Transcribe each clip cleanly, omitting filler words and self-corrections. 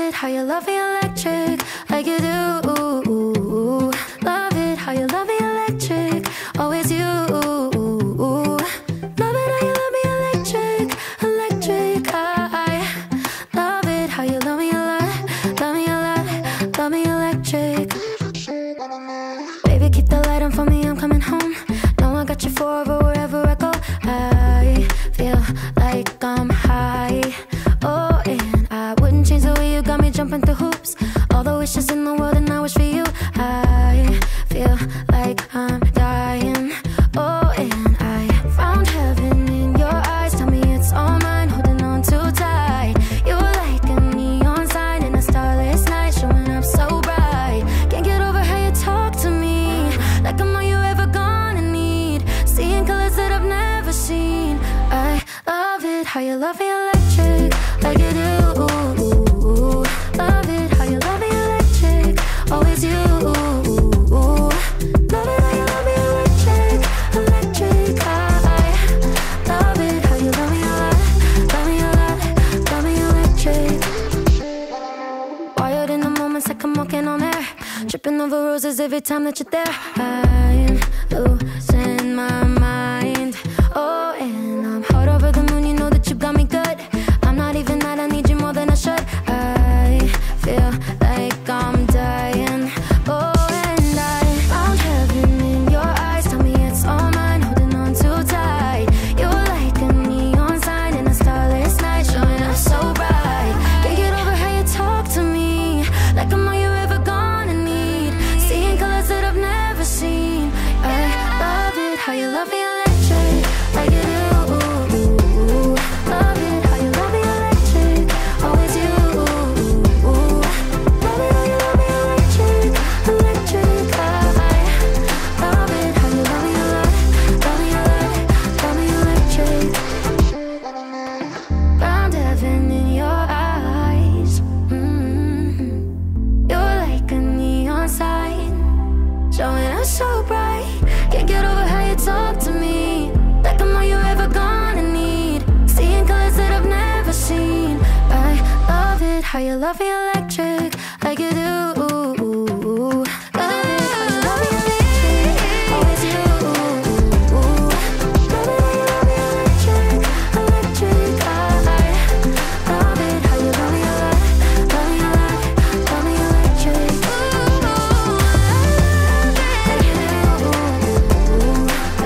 it how you love me electric, like you do. Love it how you love me electric, always you. Love it how you love me electric, electric. I love it how you love me a lot, love me a lot, love me electric. Baby, keep the light on for me, I'm coming home. Know I got you forever wherever I go. I feel like I'm high. Oh, and I wouldn't change the way you got me jumping through hoops. All the wishes in the world and I wish for you. I feel like I'm dying. Oh, and I found heaven in your eyes. Tell me it's all mine, holding on too tight. You're like a neon sign in a starless night, showing up so bright. Can't get over how you talk to me, like I'm all you ever gonna need. Seeing colors that I've never seen. I love it how you love me electric, like you do. Love it how you love me electric, always you. Love it how you love me electric, electric. I love it how you love me a lot, love me a lot, love me electric. Wired in the moments like I'm walking on air, tripping over roses every time that you're there. I'm losing my mind. Oh, and I'm hot over the moon, you know that you got me good. I'm not even mad, I need you more than I should. I feel like I'm dying. Oh, and I found heaven in your eyes. Tell me it's all mine, holding on too tight. You're like a neon sign in a starless night, showing up so bright. Can't get over how you talk to me, like I'm all you ever gonna need. Seeing colors that I've never seen. I love it how you love me electric, like you do. Love it how you love me electric, always you. Love it how you love me electric, electric. I love it how you love me a lot, love me a lot, love me electric. Found heaven in your eyes. You're like a neon sign, showing up so bright. Can't get over how you talk to me, like I'm all you ever gonna need. Seeing colors that I've never seen. I love it how you love me electric, like you do. Love it how you love me electric, always you. Love it how you love me electric, electric. I love it how you love me a lot, love me a lot, love me electric. Like you do.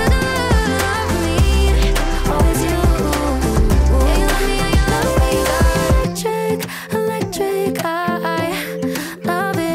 Love me, always you. Yeah, you love me, yeah, you love me. Electric, electric. I love it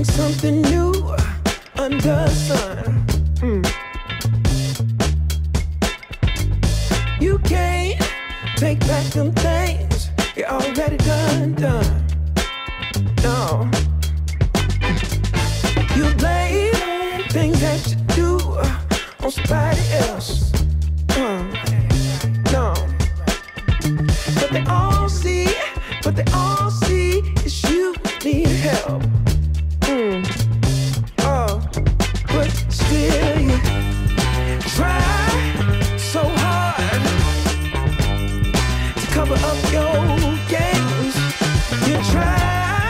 ain't something new under the sun. You can't take back them things you already done. No. You blame things that you do on somebody else. No. But they all see is you need help. But still you try so hard to cover up your games. You try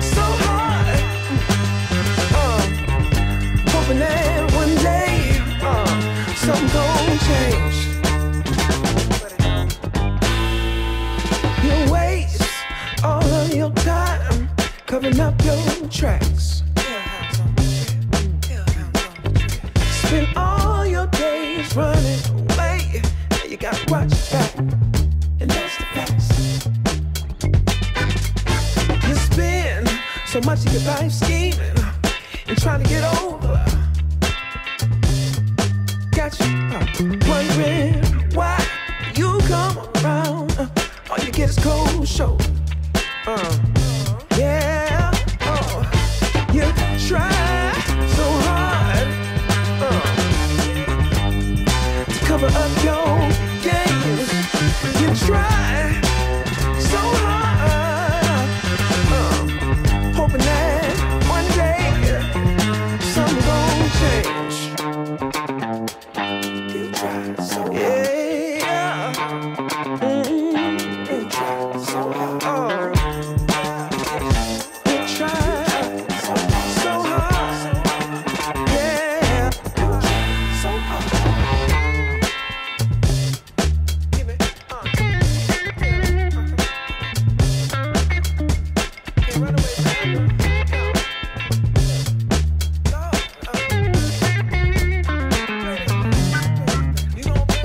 so hard, hoping that one day something gon' change. You waste all of your time covering up your tracks. Spend all your days running away. You gotta watch your back, and that's the facts. You spend so much of your life scheming and trying to get over. Got you wondering why you come around. All you get is cold shoulder. Yeah, you try so hard to cover up your games. You try so hard, hoping that one day something gon' change. You try so hard. Yeah. You try so hard. You try so hard. Yeah. You try so hard. Give me, Can't run away forever. You gon' pay.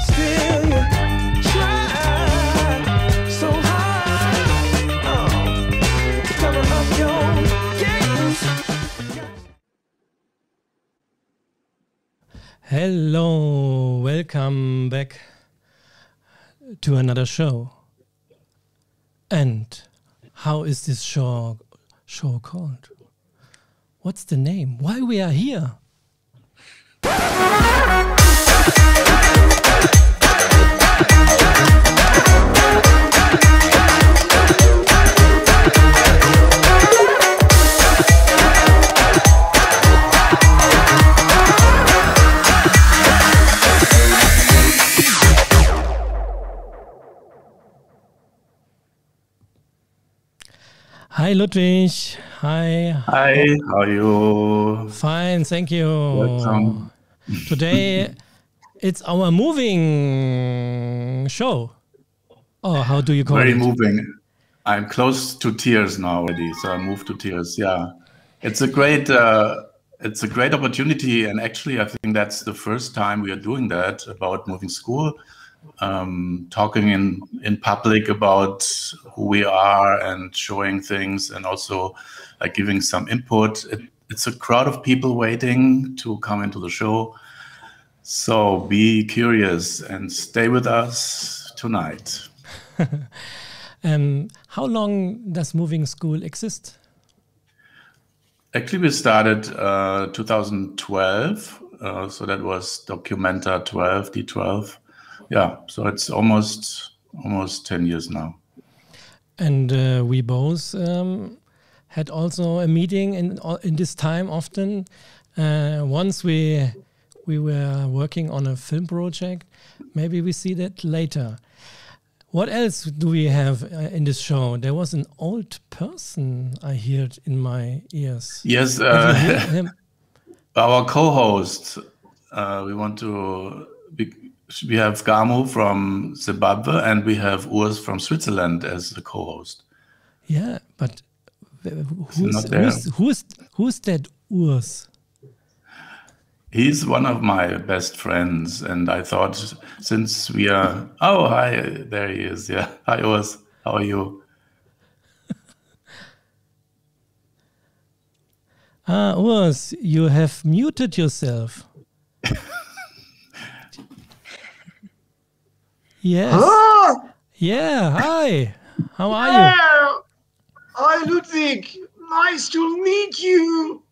Still you try so hard to cover up your games. Hello, welcome back to another show. And how is this show called? What's the name? Why we are here? Hi Ludwig. Hi. Hi, how are you? Fine, thank you. Welcome. Today it's our moving show. Oh, how do you call Very it? moving. I'm close to tears now already, so I moved to tears. Yeah, it's a great opportunity, and actually, I think that's the first time we are doing that about moving school, talking in public about who we are and showing things, and also like giving some input. It's a crowd of people waiting to come into the show, so be curious and stay with us tonight. How long does moving school exist? Actually, we started 2012, so that was Documenta 12, D12. Yeah, so it's almost 10 years now. And we both had also a meeting in this time often. Once we were working on a film project. Maybe we see that later. What else do we have in this show? There was an old person I heard in my ears. Yes, our co-host. We have Gamu from Zimbabwe and we have Urs from Switzerland as the co-host. Yeah, but not there. who's that Urs? He's one of my best friends, and I thought since we are, oh, hi, there he is. Yeah, hi, Urs. How are you? Urs, you have muted yourself. Yes. Ah, Yeah, hi. How are you? yeah. Hi, Ludwig. Nice to meet you.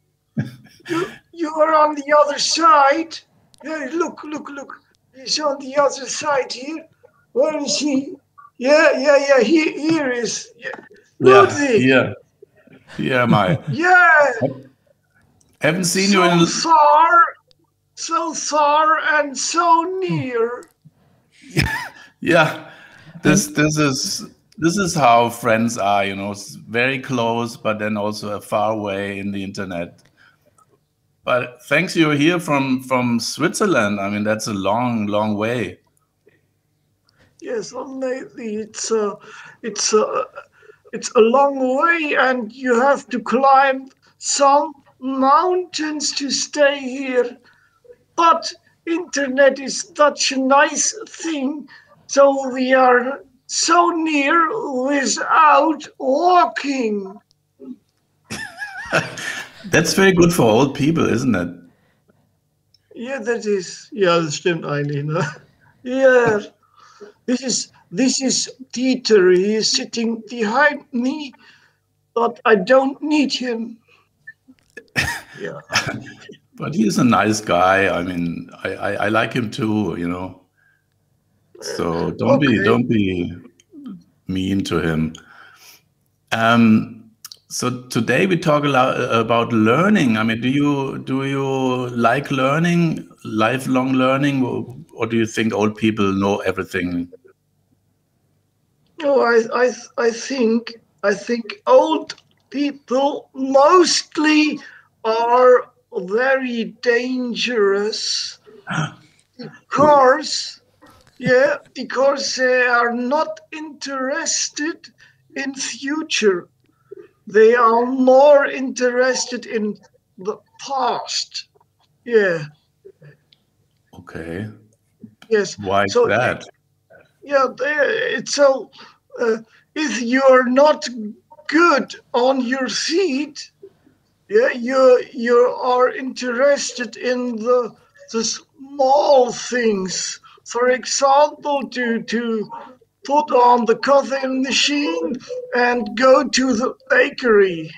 You are on the other side. Yeah, look. He's on the other side here. Where is he? Yeah. Here is. Yeah. Ludwig. Here am I. Yeah. Haven't seen you in. So far and so near. Yeah, this is how friends are. You know, it's very close, but then also far away in the internet. But thanks, you're here from Switzerland. I mean, that's a long way. Yes, lately it's a long way, and you have to climb some mountains to stay here. But internet is such a nice thing, so we are so near without walking. That's very good for old people, isn't it? Yeah, that is. Ja, das stimmt eigentlich, ne? Yeah. This is Dieter. He is sitting behind me, but I don't need him. Yeah. But he's a nice guy. I mean, I like him too, you know. So don't be mean to him. So today we talk a lot about learning. I mean, do you like learning, lifelong learning, or do you think old people know everything? No, I think old people mostly are very dangerous because they are not interested in future. They are more interested in the past. Yeah. Okay. Yes. Why So that? yeah, it's so. If you're not good on your feet, yeah, you are interested in the small things. For example, to put on the coffee machine and go to the bakery.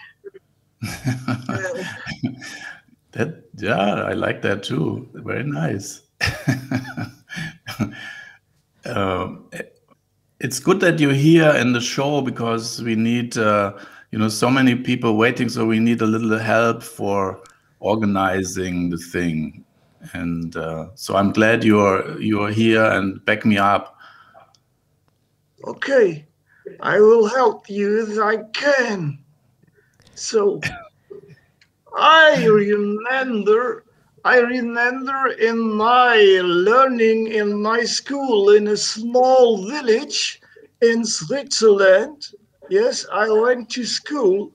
I like that too. Very nice. It's good that you're here in the show because we need, so many people waiting. So we need a little help for organizing the thing, and so I'm glad you're here and back me up. Okay, I will help you as I can. So I remember in my learning in my school in a small village in Switzerland. Yes, I went to school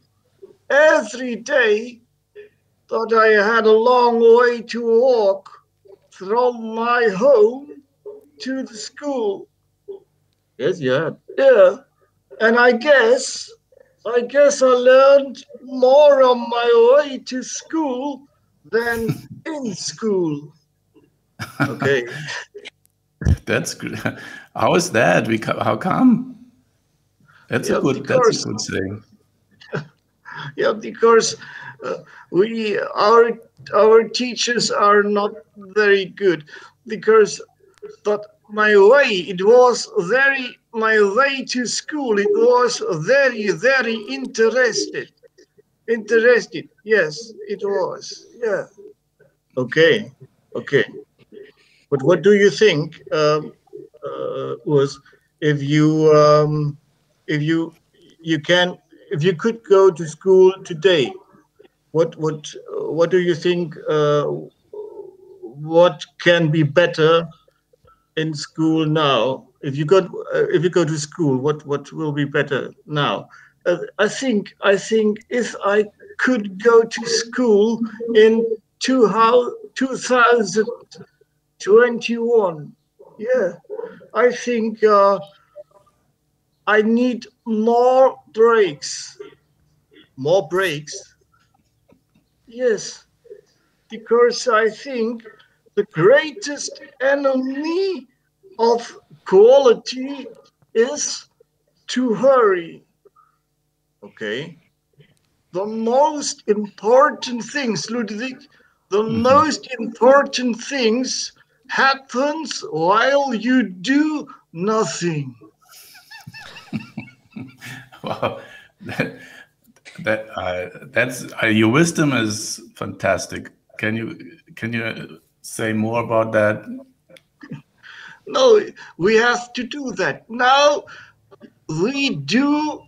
every day, but I had a long way to walk from my home to the school. Yes, yeah. Yeah. And I guess I learned more on my way to school than in school. Okay. That's good. How is that? How come? That's a good thing. Yeah, because our teachers are not very good. But my way to school, it was very interested. Yes, it was. Yeah. Okay. But what do you think was if you could go to school today? What do you think? What can be better in school now? If you go to school, what will be better now? I think if I could go to school in 2021, yeah, I think I need more breaks. More breaks? Yes, because I think the greatest enemy of quality is to hurry. Okay? The most important things, Ludwig, the most important things happens while you do nothing. Wow, that's your wisdom is fantastic. Can you say more about that? No, we have to do that. Now we do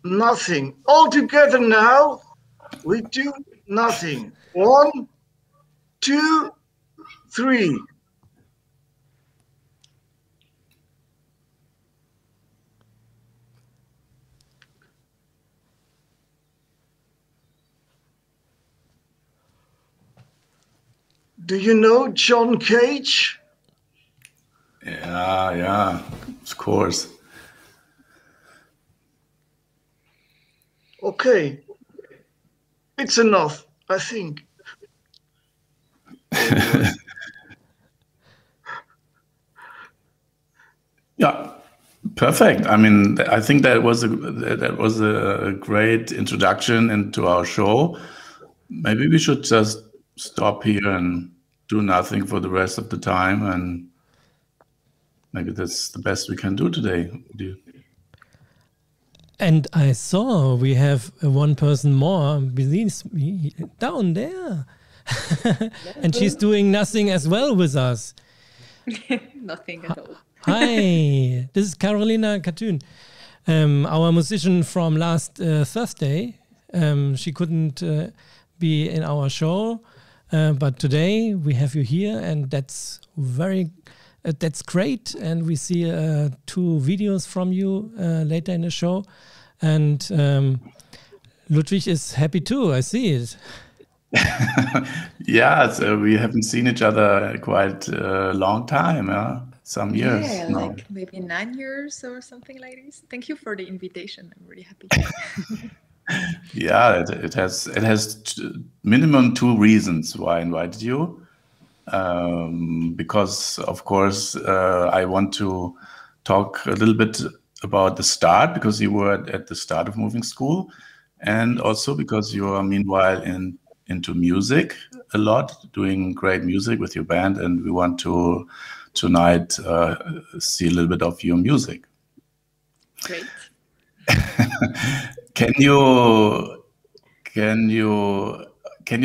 nothing. All together now, we do nothing. 1, 2, 3. Do you know John Cage? Yeah, of course. Okay. It's enough, I think. Yeah, perfect. I mean, I think that was a great introduction into our show. Maybe we should just stop here and do nothing for the rest of the time, and maybe that's the best we can do today. And I saw we have one person more beneath me down there. And she's doing nothing as well with us. Nothing at all. Hi, this is Carolina Katún, our musician from last Thursday. She couldn't be in our show, but today we have you here, and that's that's great. And we see 2 videos from you later in the show, and Ludwig is happy too. I see it. Yeah, so we haven't seen each other quite a long time, some years now. Like maybe 9 years or something like this. Thank you for the invitation. I'm really happy. Yeah, it has minimum 2 reasons why I invited you. Because of course I want to talk a little bit about the start, because you were at the start of moving school, and also because you are meanwhile into music a lot, doing great music with your band, and we want to tonight see a little bit of your music. Great. Can you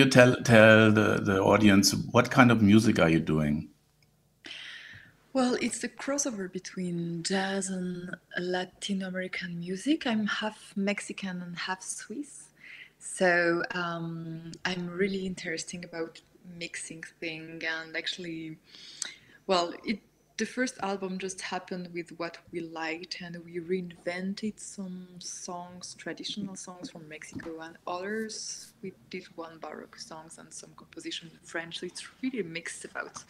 tell the audience what kind of music are you doing? Well, it's the crossover between jazz and Latin American music. I'm half Mexican and half Swiss. So I'm really interested about mixing things, and actually, well, the first album just happened with what we liked, and we reinvented some songs, traditional songs from Mexico, and others we did one Baroque songs and some composition in French. So it's really a mix about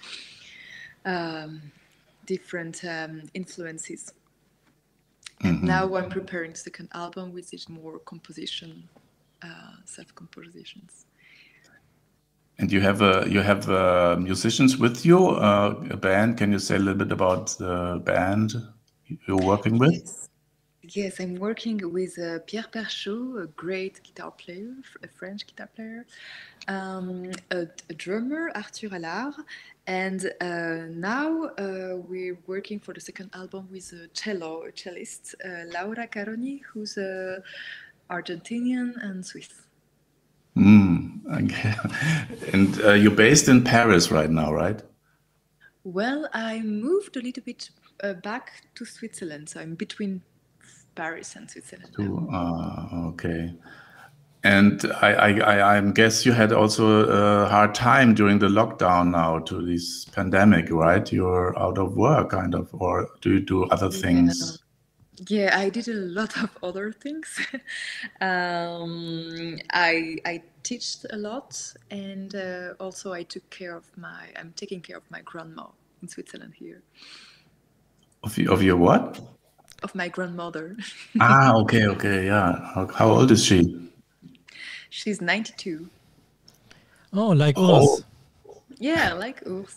different influences. And now I'm preparing the second album, which is more composition, self-compositions. And you have musicians with you, a band. Can you say a little bit about the band you're working with? Yes, I'm working with Pierre Perchaud, a great guitar player, a French guitar player, a drummer, Arthur Allard, and now we're working for the second album with a cellist, Laura Caroni, who's Argentinian and Swiss. Okay. And you're based in Paris right now, right? Well, I moved a little bit back to Switzerland, so I'm between Paris and Switzerland. Okay. And I guess you had also a hard time during the lockdown now to this pandemic, right? You're out of work, kind of, or do you do other things? Yeah, I did a lot of other things. I teached a lot, and also I'm taking care of my grandma in Switzerland here, Of your what? of my grandmother. Okay, yeah. How old is she? She's 92. Oh, like Oh, Urs. Yeah, like Urs.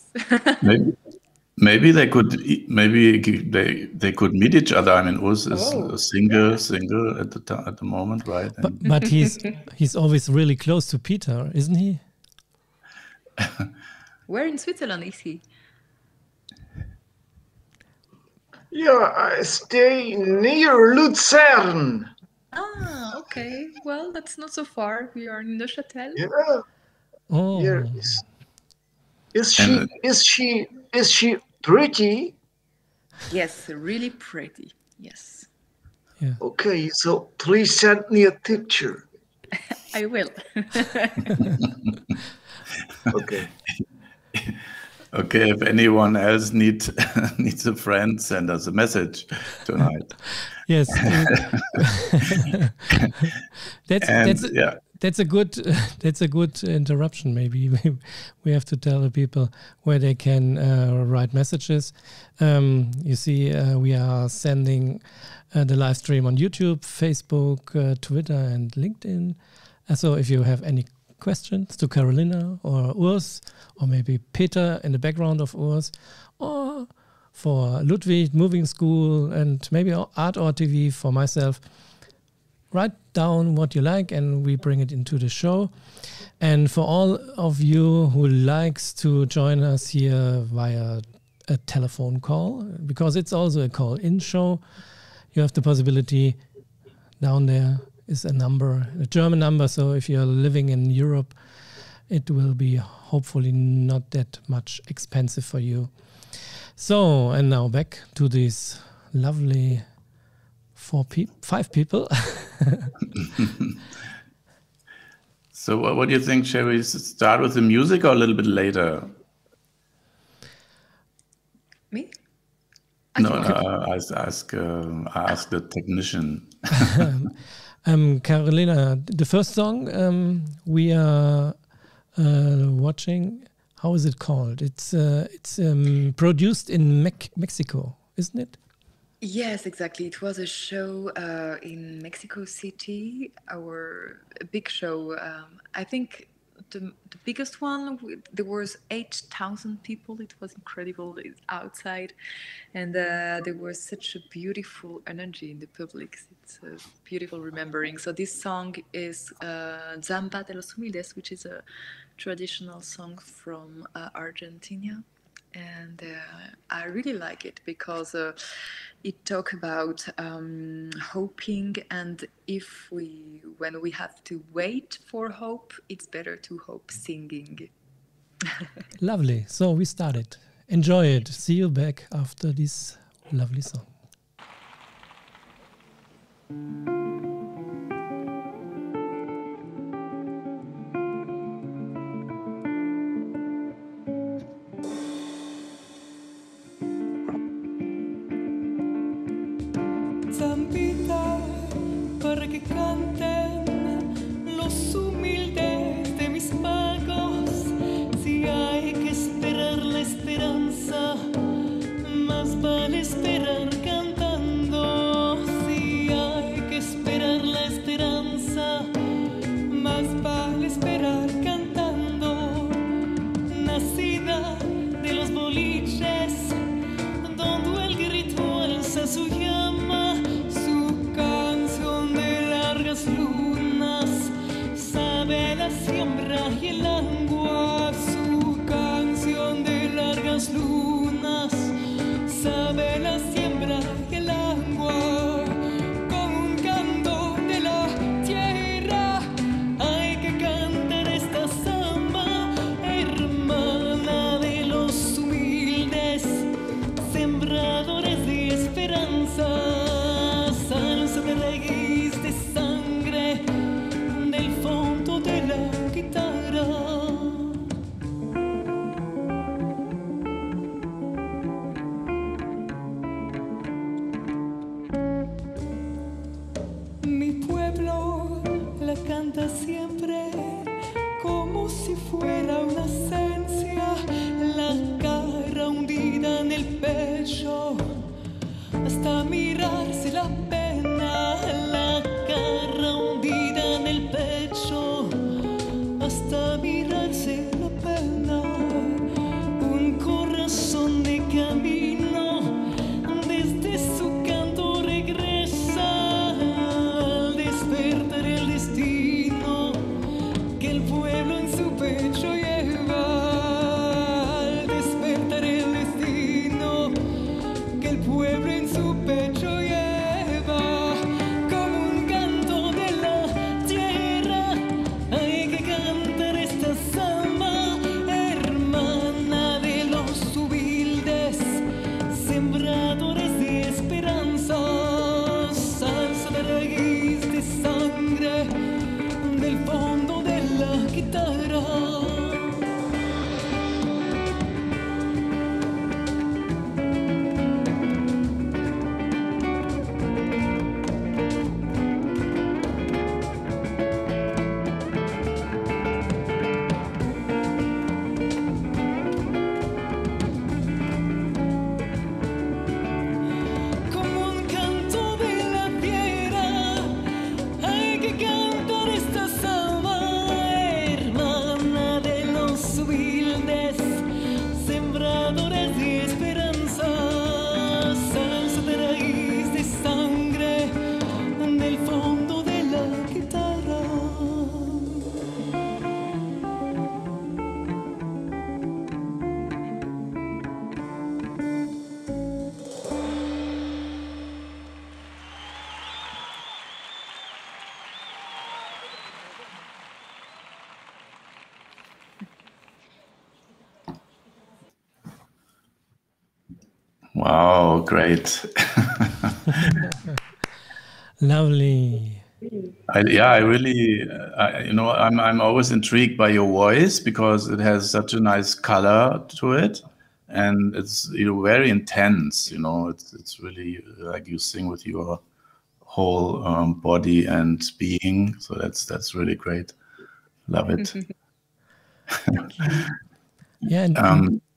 maybe they could they could meet each other. I mean, Urs is Oh, single at the moment, right? And But he's always really close to Peter, isn't he? where in Switzerland is he? Yeah, I stay near Lucerne. Ah, okay. Well, that's not so far. We are in Neuchâtel. Yeah, Oh, yes. Is And she pretty? Yes, really pretty. Yes, yeah. Okay, so please send me a picture. I will. Okay. okay, if anyone else needs a friend, send us a message tonight. Yes. And yeah, That's a good interruption. Maybe we have to tell the people where they can write messages. You see, we are sending the live stream on YouTube, Facebook, Twitter, and LinkedIn. So if you have any questions to Carolina or Urs, or maybe Peter in the background of Urs, or for Ludwig, Moving School, and maybe Art or TV for myself, write down what you like and we bring it into the show. And for all of you who likes to join us here via a telephone call, because it's also a call-in show, you have the possibility. Down there is a number, a German number, so if you're living in Europe, it will be hopefully not that much expensive for you. So, and now back to these lovely 5 people. so what do you think? Shall we start with the music or a little bit later? Me? No, I ask the technician. Carolina, the first song we are watching, how is it called? It's produced in Mexico, isn't it? Yes, exactly. It was a show in Mexico City, a big show. I think the biggest one, there was 8,000 people. It was incredible outside. And there was such a beautiful energy in the public. It's a beautiful remembering. So this song is Zamba de los Humildes, which is a traditional song from Argentina. And I really like it because it talks about hoping, and when we have to wait for hope, it's better to hope singing. Lovely. So we started. Enjoy it. See you back after this lovely song. Zambita, para que canten los humildes de mis pagos. Si hay que esperar la esperanza, más vale esperar cantando. Si hay que esperar la esperanza, más vale esperar cantando. Nacida de los boliches, donde el grito alza su llama, su canción de largas Wow, great. Lovely. I really, I'm always intrigued by your voice because it has such a nice color to it, and it's very intense. It's really like you sing with your whole body and being. So that's really great. Love it. Thank you. Yeah,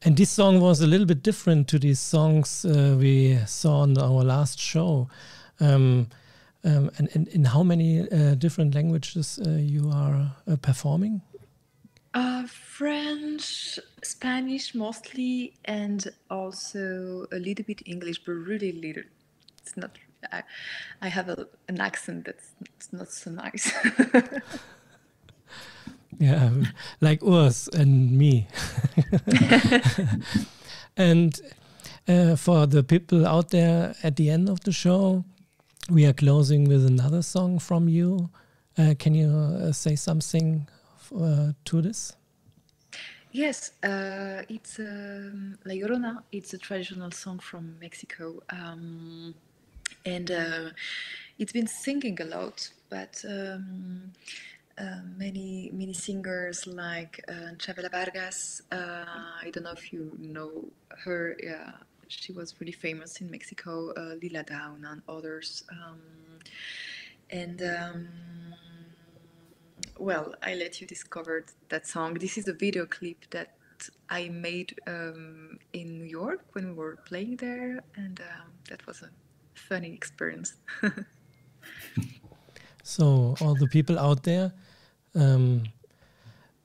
and this song was a little bit different to these songs we saw on our last show. And in how many different languages you are performing? French, Spanish mostly, and also a little bit English, but really little. It's not. I have an accent that's not so nice. Yeah, like Urs and me. And for the people out there at the end of the show, we are closing with another song from you. Can you say something to this? Yes, it's La Llorona. It's a traditional song from Mexico, and it's been singing a lot. But many singers like Chavela Vargas. I don't know if you know her. She was really famous in Mexico. Lila Down and others. Well, I let you discover that song. This is a video clip that I made in New York when we were playing there, and that was a funny experience. So all the people out there,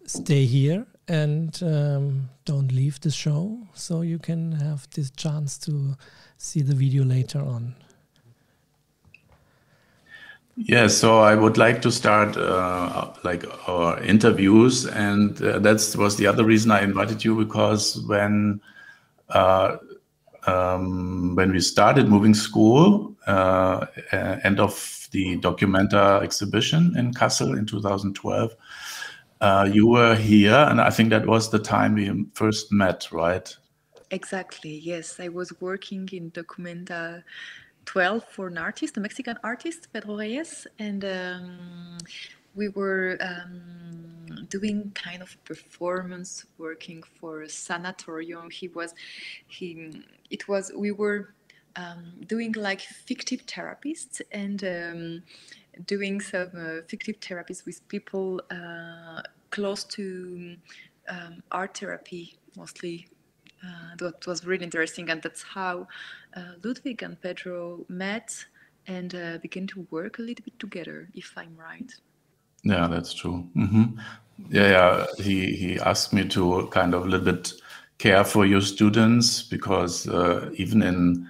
stay here and don't leave the show, so you can have this chance to see the video later on. Yeah, so I would like to start like our interviews, and that was the other reason I invited you, because when we started Moving School, end of the Documenta exhibition in Kassel in 2012, you were here, and I think that was the time we first met, right? Exactly, yes. I was working in Documenta 12 for an artist, a Mexican artist, Pedro Reyes, and we were doing kind of performance, working for a sanatorium. We were doing like fictive therapists and doing some fictive therapies with people close to art therapy, mostly. That was really interesting, and that's how Ludwig and Pedro met and began to work a little bit together, if I'm right. Yeah, that's true. Mm-hmm. Yeah. He asked me to kind of a little bit care for your students, because even in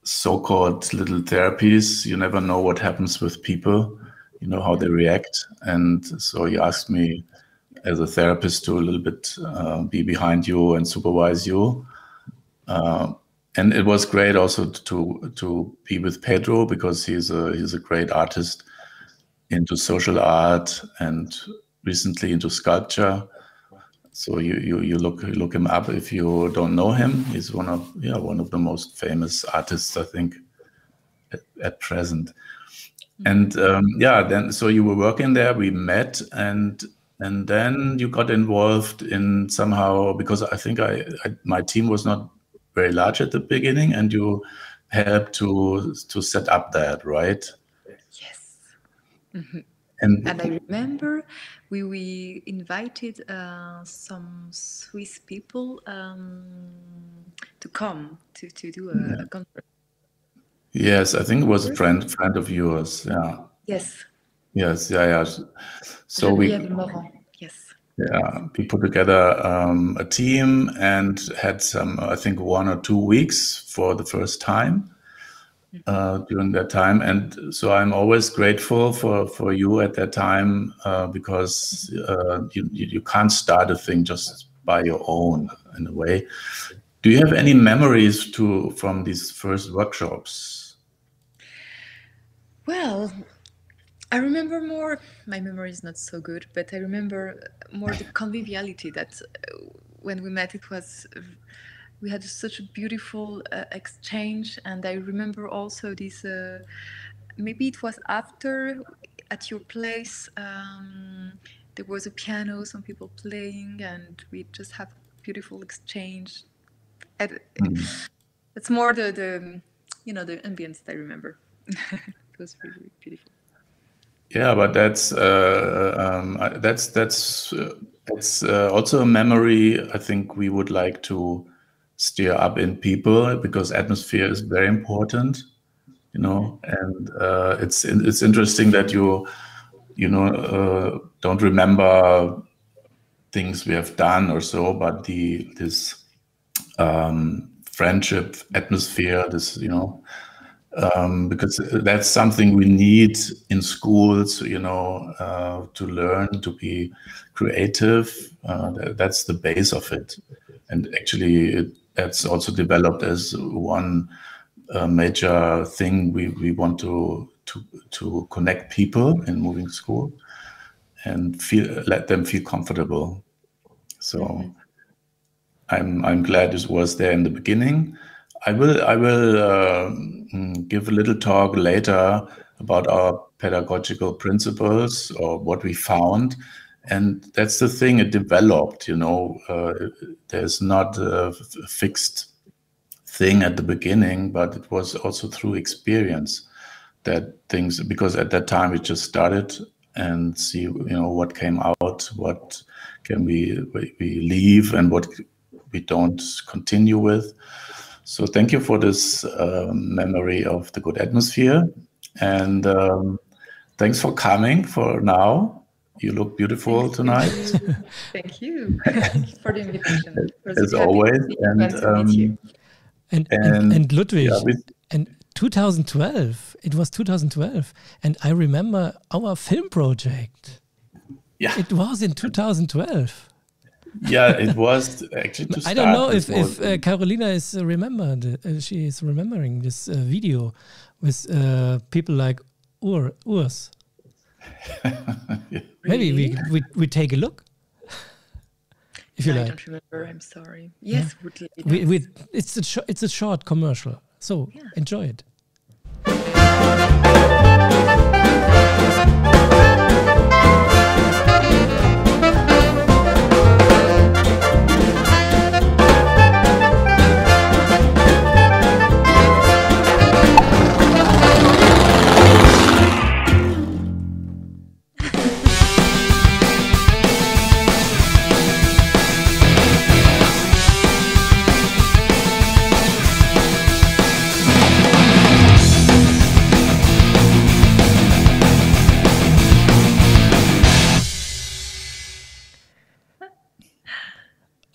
so-called little therapies, you never know what happens with people, how they react. And so he asked me as a therapist to a little bit be behind you and supervise you. And it was great also to be with Pedro, because he's a great artist into social art and recently into sculpture. So you look him up if you don't know him. He's one of the most famous artists, I think, at present. And then so you were working there. We met, and then you got involved in somehow, because I think my team was not very large at the beginning, and you helped to set up that, right? Yes. Mm-hmm. And I remember we invited some Swiss people to come to do a conference. Yes, I think it was a friend of yours. Yeah. Yes. Yes. Yeah. So Geneviève Morand. Yes. Yeah, we put together a team and had some, I think, 1 or 2 weeks for the first time during that time. And so I'm always grateful for you at that time, because you can't start a thing just by your own, in a way. Do you have any memories from these first workshops? Well, I remember more, my memory is not so good, but I remember more the conviviality that when we met, it was we had such a beautiful exchange. And I remember also this, maybe it was after at your place, there was a piano, some people playing, and we just have beautiful exchange. It's more the you know, the ambience that I remember. It was really beautiful. Yeah, but that's also a memory I think we would like to stir up in people, because atmosphere is very important, you know. And it's interesting that you don't remember things we have done or so, but this friendship atmosphere, this, you know, because that's something we need in schools, you know, to learn to be creative. That's the base of it. And actually, that's also developed as one major thing we want to connect people in moving school and let them feel comfortable. So I'm glad this was there in the beginning. I will give a little talk later about our pedagogical principles or what we found. And that's the thing, it developed, you know. There's not a fixed thing at the beginning, but it was also through experience that things, because at that time we just started and see, you know, what came out, what can we leave and what we don't continue with. So thank you for this memory of the good atmosphere, and thanks for coming for now. You look beautiful tonight. Thank you. Thank you for the invitation. As always. And Ludwig, yeah, and 2012, it was 2012, and I remember our film project. Yeah, it was in 2012. Yeah, it was actually. I don't know if Carolina is remembered. She is remembering this video with people like Urs. Yeah. Maybe we take a look. If you like. I don't remember. I'm sorry. Yes, yeah. It's a short commercial, so yeah. Enjoy it.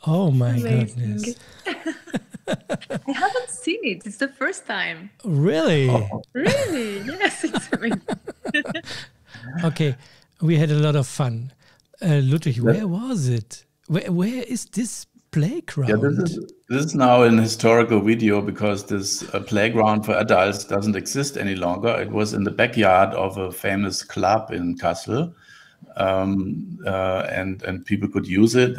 Oh my goodness. I haven't seen it. It's the first time. Really? Oh. Really? Yes, it's amazing. Okay, we had a lot of fun. Ludwig, where was it? Where is this playground? Yeah, this is now an historical video because this playground for adults doesn't exist any longer. It was in the backyard of a famous club in Kassel, and people could use it.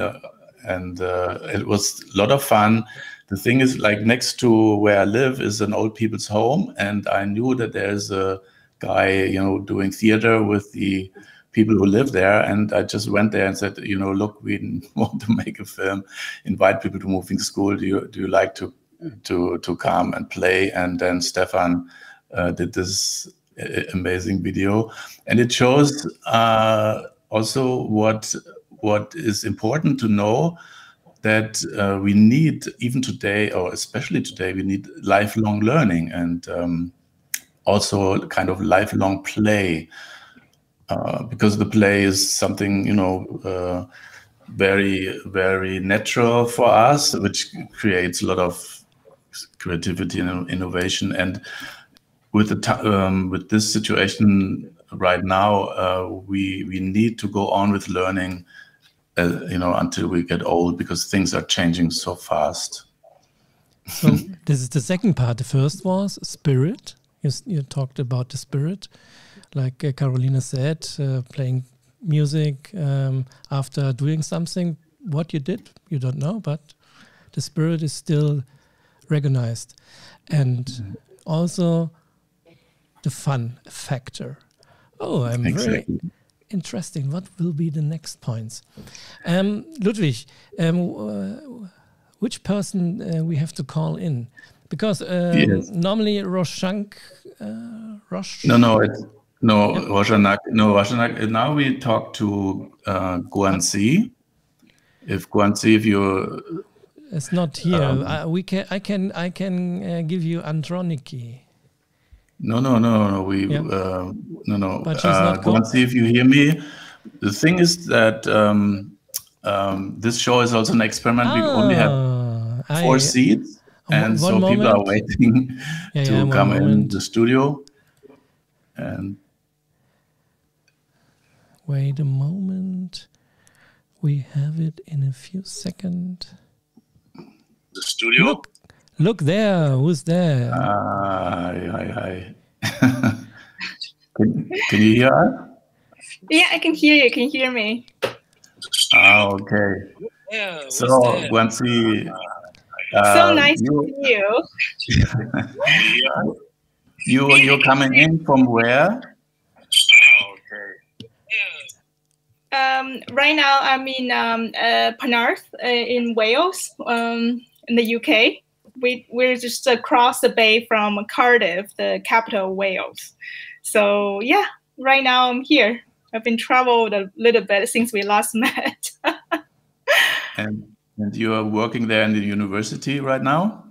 And it was a lot of fun. The thing is, like, next to where I live is an old people's home, and I knew that there's a guy, you know, doing theater with the people who live there, and I just went there and said, you know, look, we want to make a film, invite people to moving school. Do you like to come and play? And then Stefan did this amazing video, and it shows also what is important to know, that we need, even today, or especially today, we need lifelong learning and also kind of lifelong play, because the play is something, you know, very, very natural for us, which creates a lot of creativity and innovation. And with with this situation right now, we need to go on with learning, you know, until we get old, because things are changing so fast. So this is the second part. The first was spirit. You talked about the spirit, like Carolina said, playing music after doing something. What you did, you don't know, but the spirit is still recognized, and also the fun factor. Oh, I'm very interesting. What will be the next points? Ludwig, which person we have to call in? Because normally Roshank, Roshanak. Now we talk to Guanxi. If you it's not here. I can give you Androniki. No. But she's not Guanxi, if you hear me, the thing is that this show is also an experiment. We only have 4 seats, and so people are waiting to come in the studio. And wait a moment, we have it in a few seconds. The studio. Look there. Who's there? Hi. Can you hear us? Yeah, I can hear you. Can you hear me? Okay. Yeah, so, Guanxi, so nice to see you. You're coming in from where? Right now, I'm in Penarth in Wales, in the UK. We're just across the bay from Cardiff, the capital of Wales. So yeah, right now I'm here. I've been traveled a little bit since we last met. And you are working there in the university right now?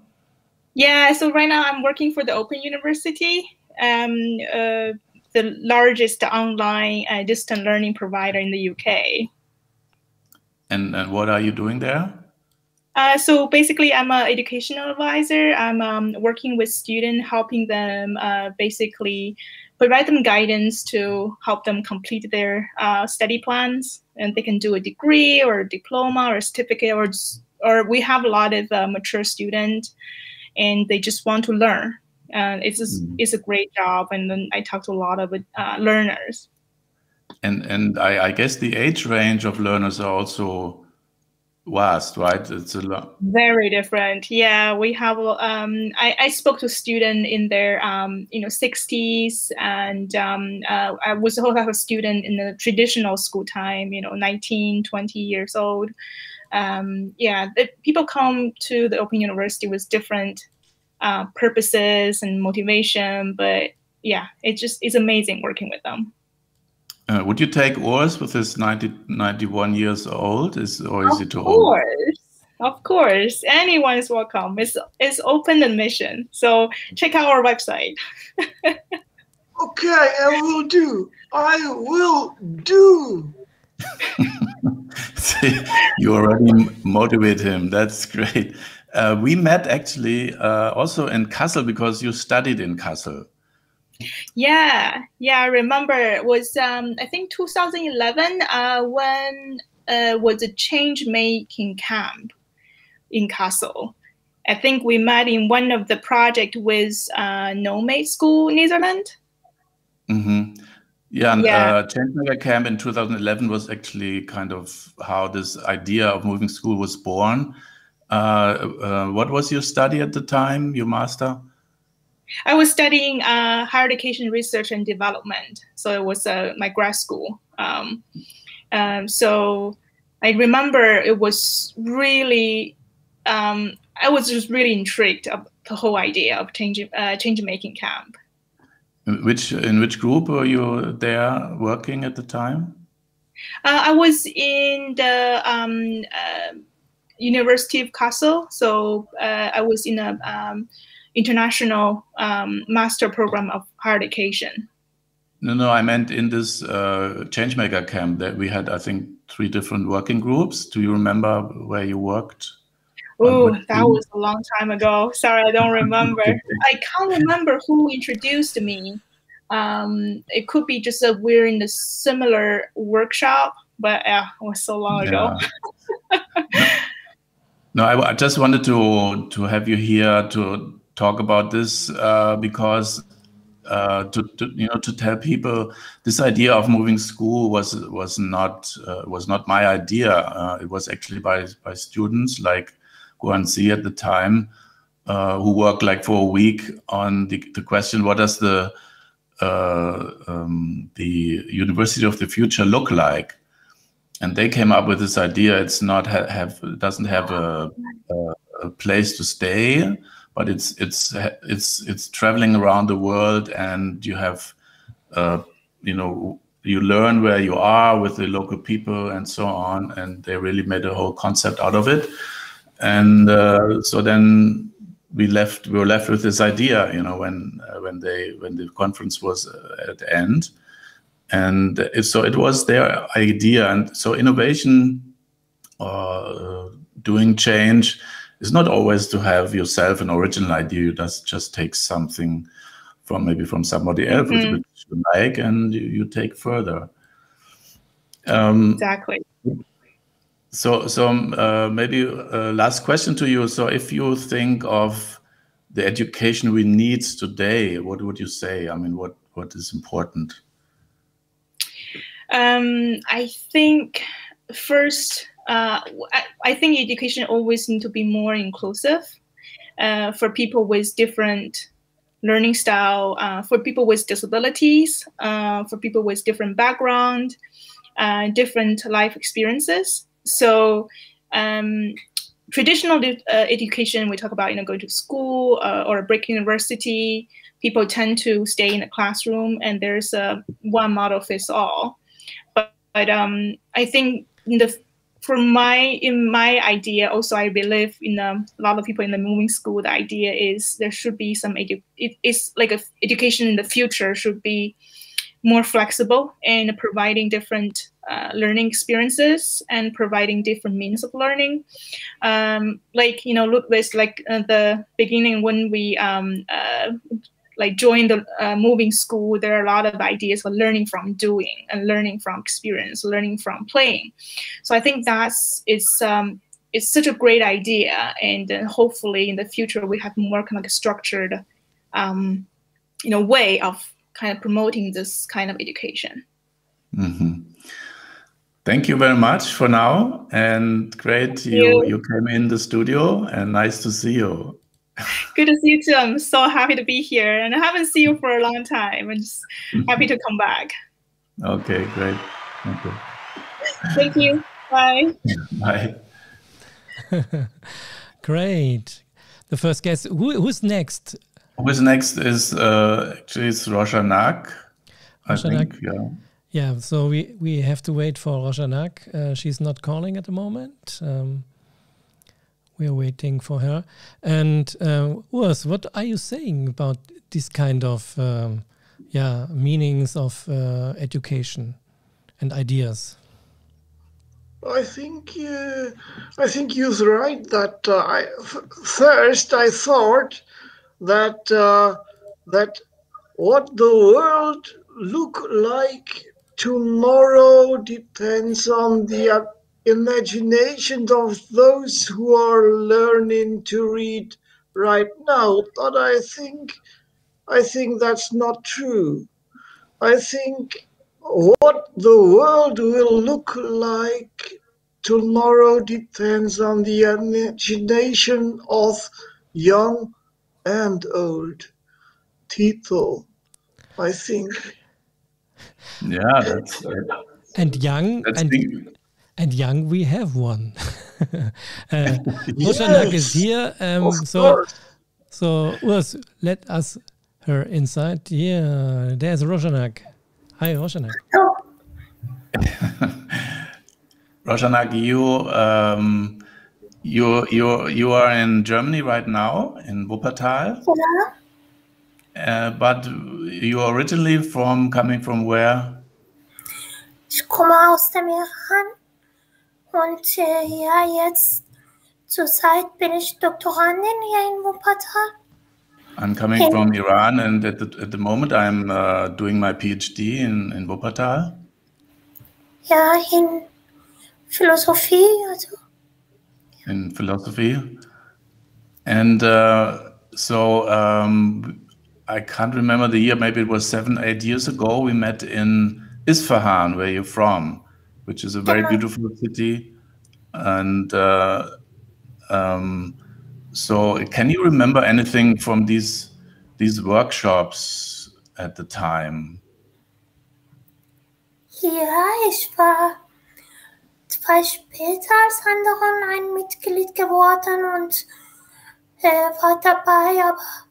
Yeah, so right now I'm working for the Open University, the largest online distant learning provider in the UK. And what are you doing there? So basically, I'm an educational advisor. I'm working with students, helping them basically provide them guidance to help them complete their study plans. And they can do a degree or a diploma or a certificate, or we have a lot of mature students, and they just want to learn. It's a great job. And then I talk to a lot of learners. And I guess the age range of learners are also vast, right? It's a lot. Very different. Yeah, we have. I spoke to students in their 60s, and I was also have a student in the traditional school time, 19, 20 years old. People come to the Open University with different purposes and motivation, but yeah, it's amazing working with them. Would you take Urs with his 91 years old? Is it too old? Of course. Anyone is welcome. It's open admission. So check out our website. Okay, I will do. See, you already motivate him. That's great. We met actually also in Kassel because you studied in Kassel. Yeah, I remember it was I think 2011 when was a change making camp in Kassel. I think we met in one of the project with Nomade School, Netherlands. Mm-hmm. Yeah. Change maker camp in 2011 was actually kind of how this idea of moving school was born. What was your study at the time, your master? I was studying higher education research and development. So it was my grad school. So I remember it was really, I was just really intrigued of the whole idea of change making camp. In which group were you there working at the time? I was in the University of Kassel. So I was in a international master program of higher education. No, I meant in this changemaker camp that we had, I think, 3 different working groups. Do you remember where you worked? Oh, that was a long time ago. Sorry, I don't remember. I can't remember who introduced me. It could be just we're in a similar workshop, but it was so long ago. No, I just wanted to have you here to talk about this because to tell people this idea of moving school was not my idea. It was actually by students like Guangxi at the time, who worked like for a week on the question, what does the University of the Future look like? And they came up with this idea. It's not doesn't have a place to stay, but it's traveling around the world, and you have you learn where you are with the local people and so on. And they really made a whole concept out of it. And so then we were left with this idea, when the conference was at the end. And so it was their idea. And so innovation or doing change is not always to have yourself an original idea. You just take something from somebody else, which you like, and you take further. Exactly. So maybe last question to you. So if you think of the education we need today, what would you say? I mean, what is important? I think first, I think education always need to be more inclusive for people with different learning style, for people with disabilities, for people with different background, different life experiences. So traditional education, we talk about going to school or a break university. People tend to stay in a classroom, and there's one model fits all. But I think in my idea, also I believe in a lot of people in the moving school. The idea is there should be some it's like education in the future should be more flexible and providing different learning experiences and providing different means of learning. Look with the beginning when we join the moving school, there are a lot of ideas for learning from doing and learning from experience, learning from playing. So I think it's such a great idea, and hopefully in the future we have more kind of a structured, way of kind of promoting this kind of education. Mm-hmm. Thank you very much for now, and great you came in the studio, and nice to see you. Good to see you too. I'm so happy to be here, and I haven't seen you for a long time. I'm just happy to come back. Okay, great. Thank you. Thank you. Bye. Bye. Great. The first guest. Who's next? Who's next is actually it's Roshanak. I think, yeah. Yeah. So we have to wait for Roshanak. She's not calling at the moment. We are waiting for her. And Urs, what are you saying about this kind of meanings of education and ideas? I think you're right. That first I thought that what the world look like tomorrow depends on the imagination of those who are learning to read right now. But I think that's not true. I think what the world will look like tomorrow depends on the imagination of young and old people, I think. Yeah, that's and young and young, we have one. Roshanak is here. So Urs, let us her inside. Yeah, there's Roshanak. Hi, Roshanak. Roshanak, you are in Germany right now, in Wuppertal. Ja. But you are originally coming from where? Ich komme aus dem Iran und jetzt zurzeit bin ich Doktorandin hier in Wuppertal. I'm coming from Iran, and at the moment I'm doing my PhD in Wuppertal. Ja, in Philosophie. Also. In philosophy. And so I can't remember the year, maybe it was 7-8 years ago, we met in Isfahan, where you're from, which is a very beautiful city. And So can you remember anything from these workshops at the time? Ja, ich war zwar später als anderen ein Mitglied geworden und war dabei, aber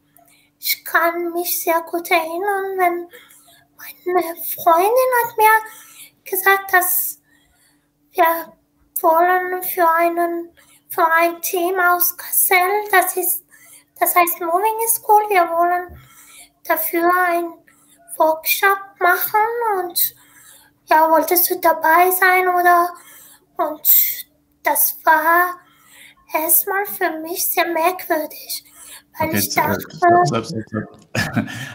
ich kann mich sehr gut erinnern, wenn meine Freundin hat mir gesagt, dass wir wollen für ein Team aus Kassel, das heißt Moving School, wir wollen dafür einen Workshop machen und ja, wolltest du dabei sein oder? Und das war erstmal für mich sehr merkwürdig, weil Okay, ich dachte,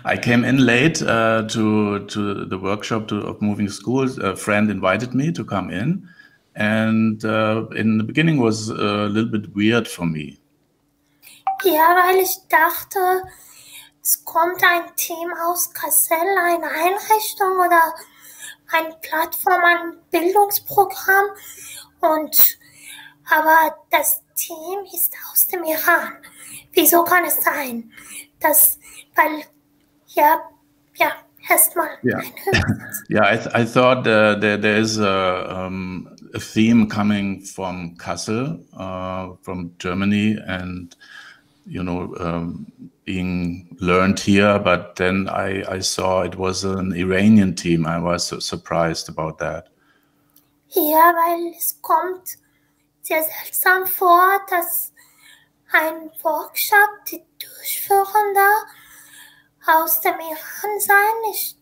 I came in late to the workshop of moving schools. A friend invited me to come in, and in the beginning was a little bit weird for me. ja, weil ich dachte, es kommt ein Team aus Kassel, eine Einrichtung oder eine Plattform, ein Bildungsprogramm aber das Team ist aus dem Iran. Wieso kann es sein? Weil, erstmal. Yeah, I thought there is a theme coming from Kassel, from Germany, and being learned here. But then I saw it was an Iranian team. I was so surprised about that. Ja, weil es kommt sehr seltsam vor, dass ein Workshop die Durchführende aus dem Iran sein. Ich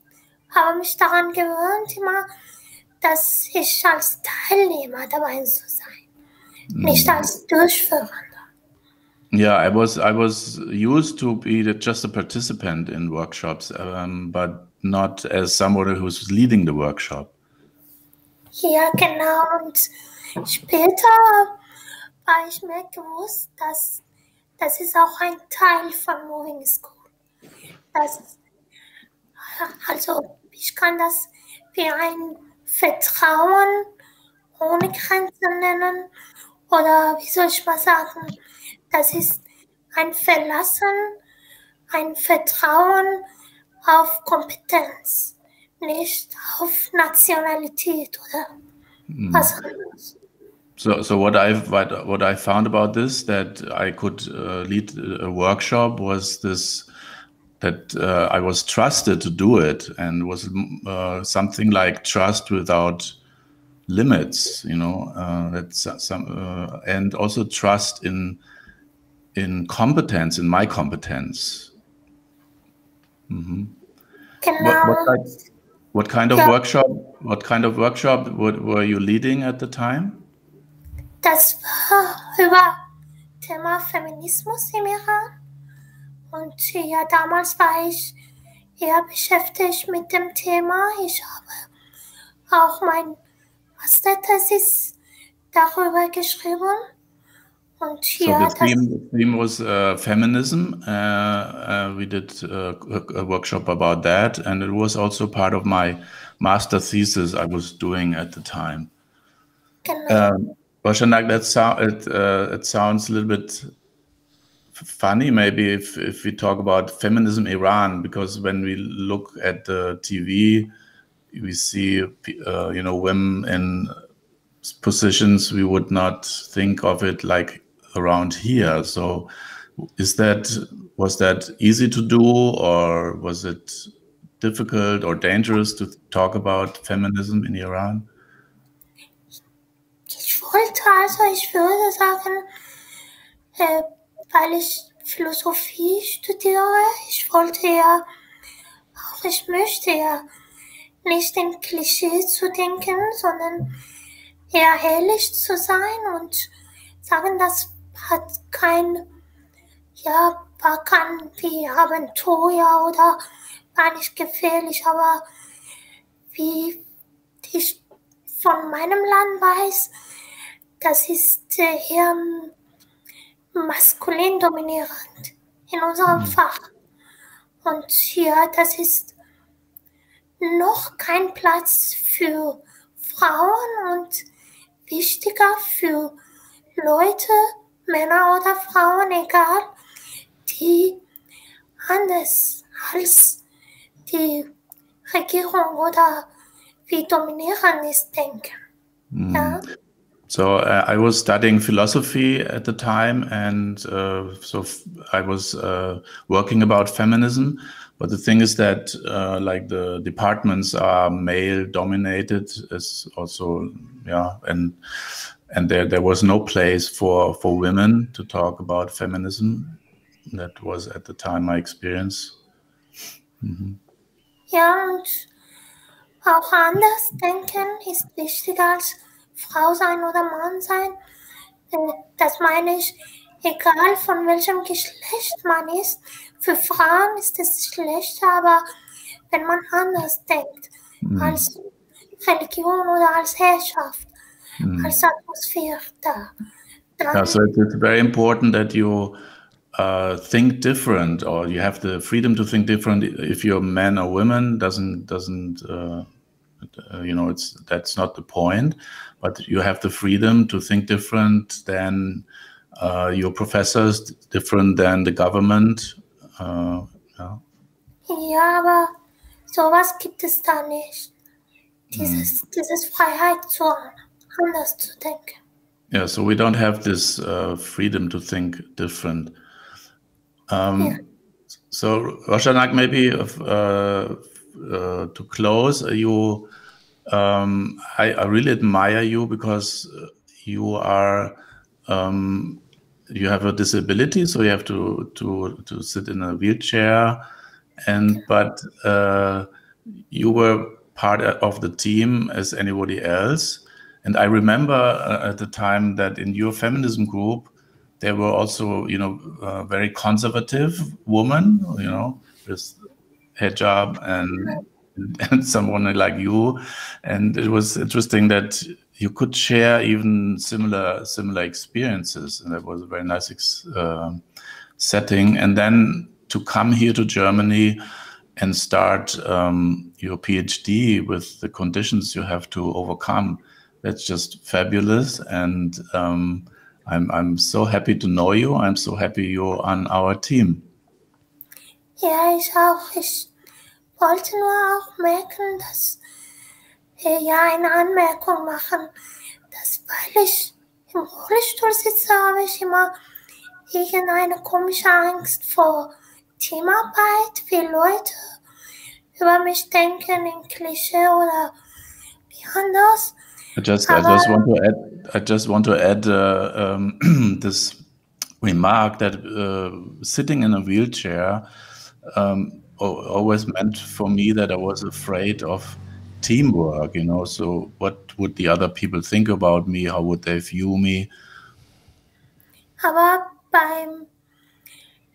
habe mich daran gewöhnt, immer, dass ich als Teilnehmer dabei zu sein, nicht als Durchführender. Yeah, I was used to be just a participant in workshops, but not as somebody who's leading the workshop. Ja, genau. Und später war ich mir gewusst, dass das ist auch ein Teil von Moving School. Also ich kann das wie ein Vertrauen ohne Grenzen nennen oder wie soll ich mal sagen, das ist ein Verlassen, ein Vertrauen auf Kompetenz, nicht auf Nationalität oder was anderes. So what I found about this, that I could lead a workshop, was this, that I was trusted to do it, and was something like trust without limits, that's and also trust in competence, in my competence. Genau. What kind of workshop were you leading at the time? Das war über Thema Feminismus im Iran. Und ja, damals war ich eher beschäftigt mit dem Thema. Ich habe auch mein Masterthesis darüber geschrieben. Und ja, so the theme was feminism. We did a workshop about that, and it was also part of my master thesis I was doing at the time. Genau. Roshanak, it sounds a little bit funny, maybe, if we talk about feminism Iran, because when we look at the TV, we see women in positions we would not think of it like around here. So was that easy to do, or was it difficult or dangerous to talk about feminism in Iran? Ich würde sagen, weil ich Philosophie studiere, ich möchte ja nicht in Klischees zu denken, sondern eher ehrlich zu sein und sagen, das war kein wie Abenteuer oder war nicht gefährlich, aber wie ich von meinem Land weiß, das ist eher maskulin dominierend in unserem Fach. Und ja, das ist noch kein Platz für Frauen und wichtiger für Leute Männer oder Frauen, egal, die anders als die Regierung oder wie dominierend ist, denken. Ja? So I was studying philosophy at the time, and so I was working about feminism. But the thing is that like the departments are male dominated, is also and there was no place for women to talk about feminism. That was at the time my experience. Ja, und auch anders denken ist wichtiger als Frau sein oder Mann sein. Das meine ich, egal von welchem Geschlecht man ist. Für Frauen ist es schlechter, aber wenn man anders denkt, als Religion oder als Herrschaft, als Atmosphäre da. So it's very important that you think different, or you have the freedom to think different. If you're man or woman, doesn't that's not the point. But you have the freedom to think different than your professors, different than the government. Ja, aber sowas gibt es da nicht. Dieses Freiheit anders zu denken. Yeah, so we don't have this freedom to think different. So Roshanak, maybe to close, you, I really admire you because you are, you have a disability, so you have to sit in a wheelchair, but you were part of the team as anybody else. And I remember at the time that in your feminism group, there were also, very conservative women, with hijab and someone like you. And it was interesting that you could share even similar experiences. And that was a very nice setting. And then to come here to Germany and start your PhD with the conditions you have to overcome, that's just fabulous. And I'm so happy to know you. I'm so happy you're on our team. Ja, ich auch. Ich wollte nur auch merken, dass, eine Anmerkung machen, dass weil ich im Rollstuhl sitze, habe ich immer irgendeine komische Angst vor Teamarbeit, wie Leute über mich denken in Klischee oder wie anders. I just want to add this remark that sitting in a wheelchair always meant for me that I was afraid of teamwork, so what would the other people think about me? How would they view me? Aber beim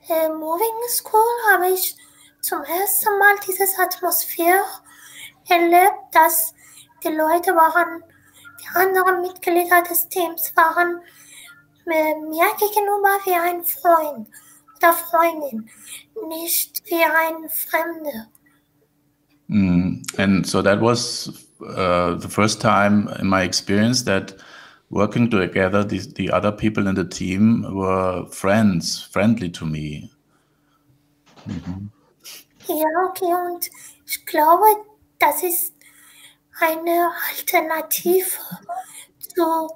Moving School habe ich zum ersten Mal dieses Atmosphäre erlebt, dass die Leute waren, die anderen Mitglieder des Teams waren mir gegenüber wie ein Freund oder Freundin, nicht wie ein Fremder. And so that was the first time in my experience that working together, the other people in the team were friendly to me. Ja, okay, und ich glaube, das ist eine Alternative zur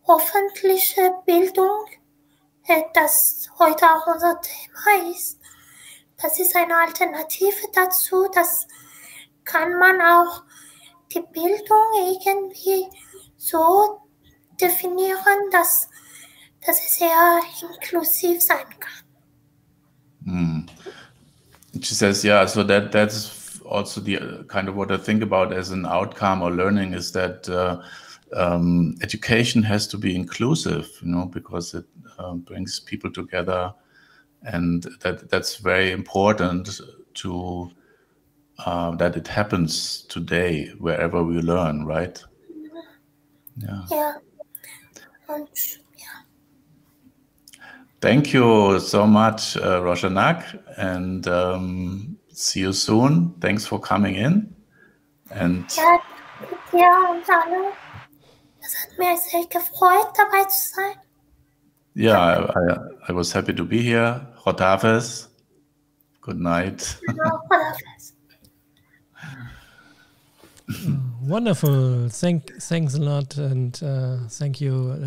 öffentlichen Bildung, das heute auch unser Thema ist. Das ist eine Alternative dazu, das kann man auch die Bildung irgendwie so definieren, dass es sehr inklusiv sein kann. She says, yeah, so that's also the kind of what I think about as an outcome or learning is that education has to be inclusive, because it brings people together, and that's very important to that it happens today wherever we learn, right? Yeah. Thank you so much, Roshanak, and see you soon. Thanks for coming in. And ja, und alle. Es hat mir sehr gefreut, dabei zu sein. Yeah, I was happy to be here. Hotafes. Good night. Wonderful. Thanks a lot, and thank you,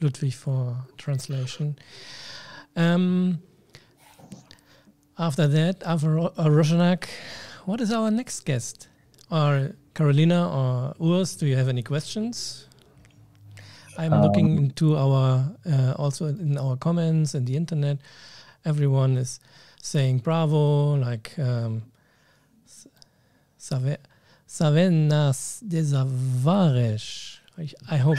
Ludwig, for translation. After that, after Roshanak, what is our next guest? Or Carolina or Urs, do you have any questions? I'm looking into our, also in our comments and the internet. Everyone is saying bravo, like Savenas Desavares. I hope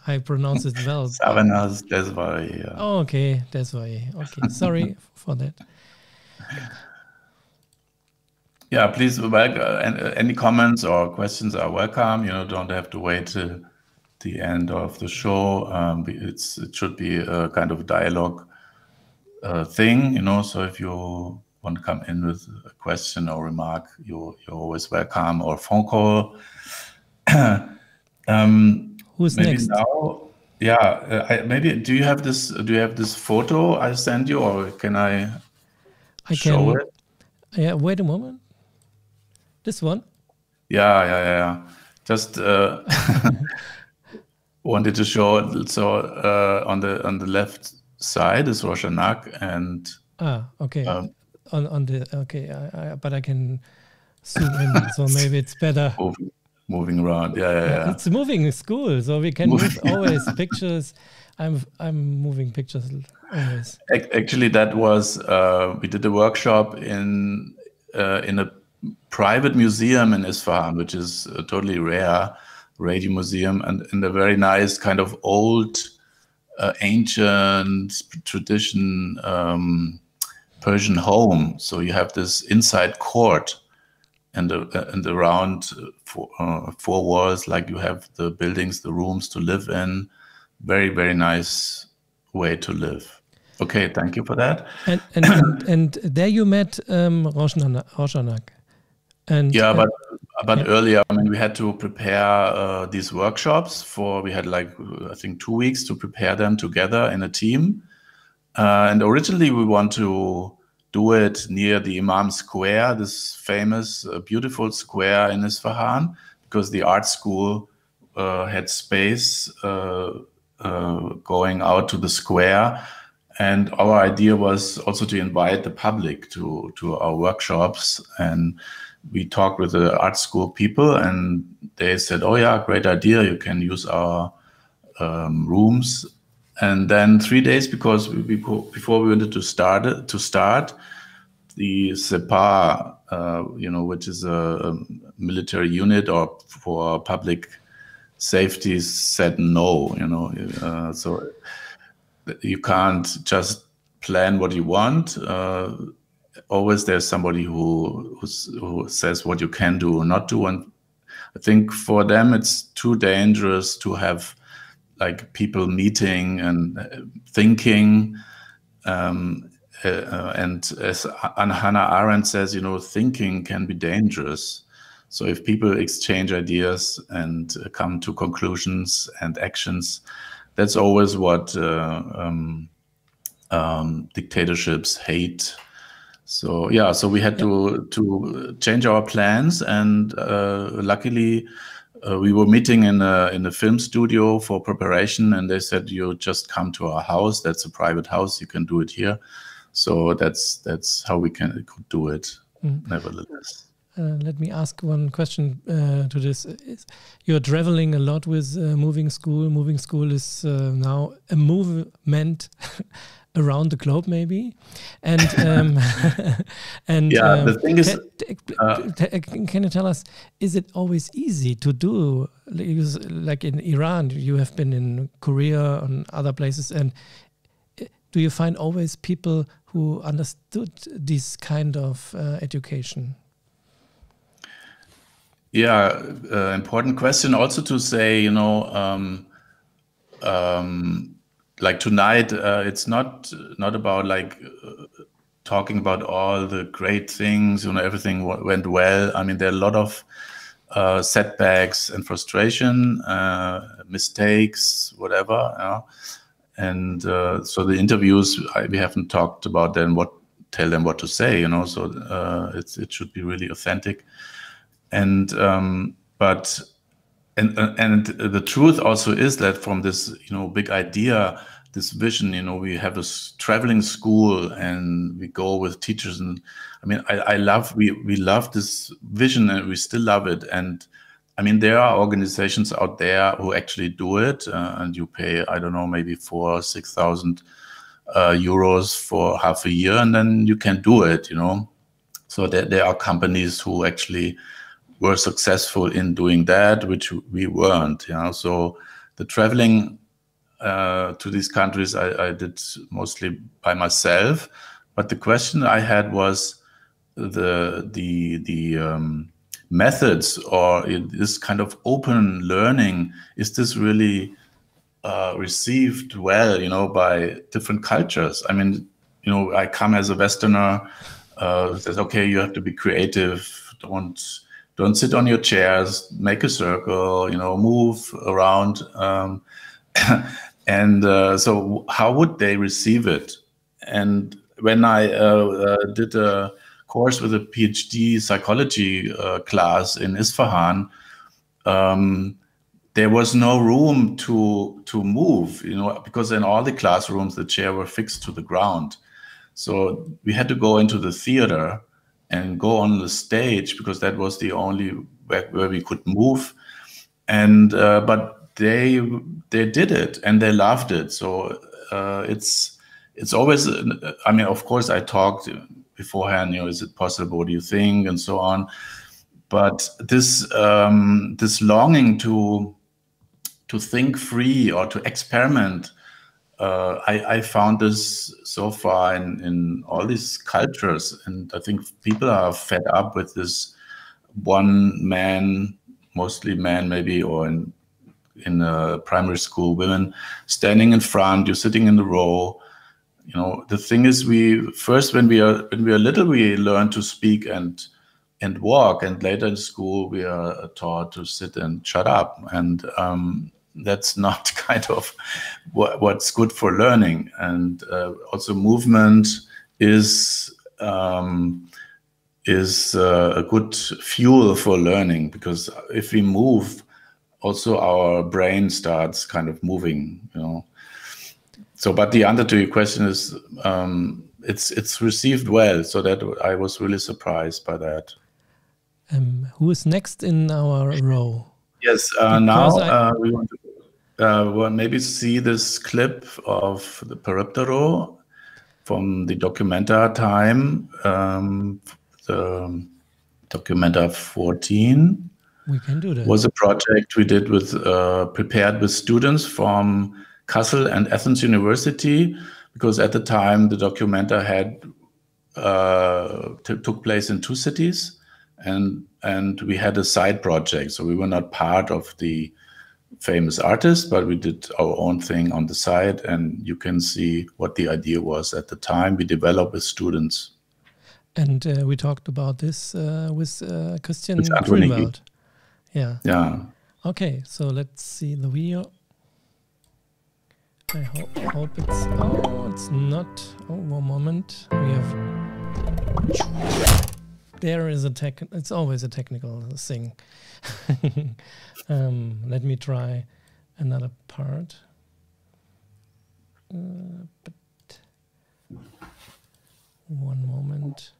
I pronounce it well. Savenas Desvari. Yeah. Oh, okay, Desvari. Okay, sorry for that. Yeah, please, any comments or questions are welcome. You know, don't have to wait till the end of the show. It should be a kind of dialogue thing, you know. So if you want to come in with a question or remark, you're always welcome, or phone call. Who's maybe next? Now, yeah. Maybe do you have this? Do you have this photo I sent you, or can I show it? Yeah. Wait a moment. This one? Yeah. Just wanted to show it. So on the left side is Roshanak, and okay. On the but I can zoom in, so maybe it's better. Moving around, yeah. It's moving school, so we can move always pictures. I'm moving pictures always. Actually, that was we did a workshop in a private museum in Isfahan, which is a totally rare radio museum, and in a very nice kind of old, ancient tradition Persian home. So you have this inside court, and around four walls, like you have the buildings, the rooms to live in. Very, very nice way to live. Okay, thank you for that. And there you met Roshanak. And yeah, but earlier, I mean, we had to prepare these workshops we had like, I think 2 weeks to prepare them together in a team. And originally we want to do it near the Imam Square, this famous, beautiful square in Isfahan, because the art school had space going out to the square. And our idea was also to invite the public to our workshops. And we talked with the art school people, and they said, oh yeah, great idea, you can use our rooms. And then 3 days before we wanted to start, the Sepah, which is a military unit or for public safety, said no, so you can't just plan what you want. Always there's somebody who says what you can do or not do. And I think for them, it's too dangerous to have like people meeting and thinking. And as Hannah Arendt says, thinking can be dangerous. So if people exchange ideas and come to conclusions and actions, that's always what dictatorships hate. So yeah, so we had to change our plans, and luckily we were meeting in a film studio for preparation, and they said, you just come to our house. That's a private house. You can do it here. So that's how we could do it. Nevertheless. Let me ask one question to this. You're traveling a lot with Moving School. Moving School is now a movement around the globe, maybe. And and yeah, the thing is, can you tell us, is it always easy to do? Like in Iran, you have been in Korea and other places, and do you find always people who understood this kind of education? Yeah, important question. Also to say, like tonight, it's not about like talking about all the great things. Everything went well. I mean, there are a lot of setbacks and frustration, mistakes, whatever. And so the interviews, we haven't talked about them, tell them what to say, so it should be really authentic. And but the truth also is that from this big idea, this vision, we have a traveling school and we go with teachers, and I mean we love this vision and we still love it. And I mean, there are organizations out there who actually do it, and you pay, I don't know, maybe 4,000 or 6,000 euros for half a year, and then you can do it, So there are companies who actually were successful in doing that, which we weren't. So the traveling to these countries I did mostly by myself. But the question I had was the methods, or this kind of open learning, is this really received well, by different cultures? I mean, I come as a Westerner, says, okay, you have to be creative, don't sit on your chairs, make a circle, move around. And so how would they receive it? And when I did a course with a PhD psychology class in Isfahan, there was no room to move, because in all the classrooms, the chairs were fixed to the ground. So we had to go into the theater and go on the stage, because that was the only where we could move. And but they did it and they loved it. So it's always, I mean, of course, I talked beforehand, is it possible? What do you think? And so on. But this longing to think free or to experiment, I found this so far in all these cultures, and I think people are fed up with this one man, mostly man maybe, or in primary school, women standing in front, you're sitting in the row. The thing is, when we are little, we learn to speak and walk, and later in school we are taught to sit and shut up, and that's not kind of what's good for learning. And also movement is a good fuel for learning, because if we move, also our brain starts kind of moving, So, but the answer to your question is, it's received well, so that I was really surprised by that. Who is next in our row? Yes, now we want to maybe see this clip of the Periptero from the Documenta time, the Documenta 14. We can do that. Was a project we did prepared with students from Kassel and Athens University, because at the time the Documenta took place in 2 cities, and we had a side project. So we were not part of the famous artists, but we did our own thing on the side, and you can see what the idea was at the time. We developed with students. And we talked about this with Christian Grünwald. Yeah. Okay, so let's see the video. I hope it's... Oh, it's not... Oh, one moment. We have... There is it's always a technical thing. Let me try another part. But one moment.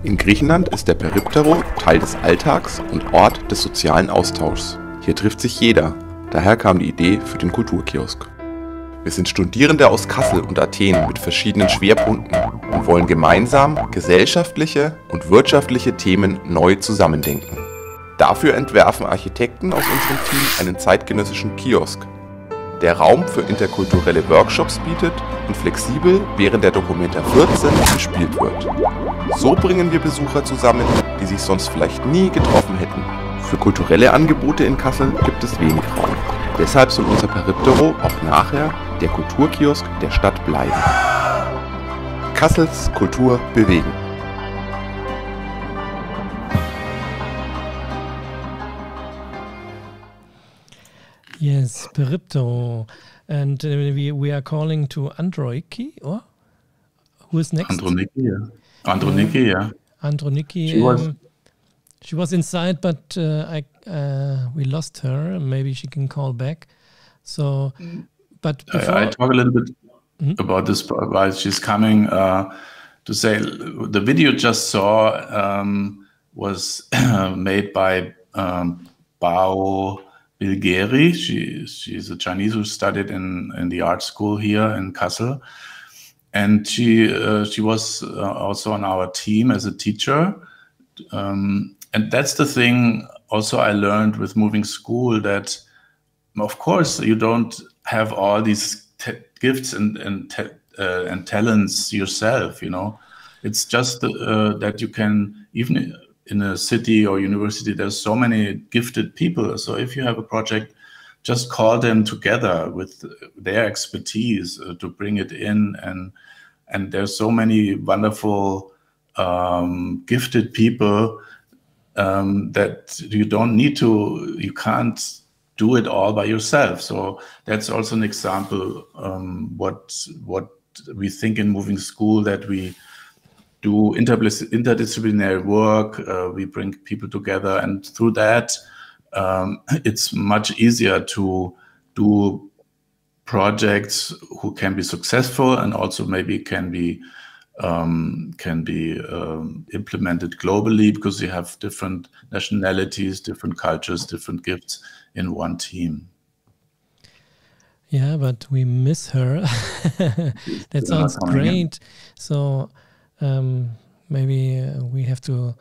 In Griechenland ist der Periptero Teil des Alltags und Ort des sozialen Austauschs. Hier trifft sich jeder, daher kam die Idee für den Kulturkiosk. Wir sind Studierende aus Kassel und Athen mit verschiedenen Schwerpunkten und wollen gemeinsam gesellschaftliche und wirtschaftliche Themen neu zusammendenken. Dafür entwerfen Architekten aus unserem Team einen zeitgenössischen Kiosk, der Raum für interkulturelle Workshops bietet und flexibel während der Documenta 14 gespielt wird. So bringen wir Besucher zusammen, die sich sonst vielleicht nie getroffen hätten. Für kulturelle Angebote in Kassel gibt es wenig Raum. Deshalb soll unser Periptero auch nachher der Kulturkiosk der Stadt bleiben. Kassels Kultur bewegen. Yes, Peripto. And we are calling to Androiki, or who is next? Androniki, yeah. Androniki, yeah. Androniki, she was inside, but we lost her. Maybe she can call back. So, but before I talk a little bit about this while she's coming to say the video just saw was made by Bao Bilgeri. She's a Chinese who studied in the art school here in Kassel, and she was also on our team as a teacher. And that's the thing also I learned with moving school, that of course you don't have all these gifts and talents yourself, you know. It's just that you can, even in a city or university, there's so many gifted people. So if you have a project, just call them together with their expertise to bring it in. And there's so many wonderful gifted people that you can't do it all by yourself. So that's also an example what we think in moving school, that we do interdisciplinary work, we bring people together, and through that it's much easier to do projects who can be successful and also maybe can be implemented globally, because you have different nationalities, different cultures, different gifts in one team. Yeah, but we miss her. That sounds great. So maybe we have to.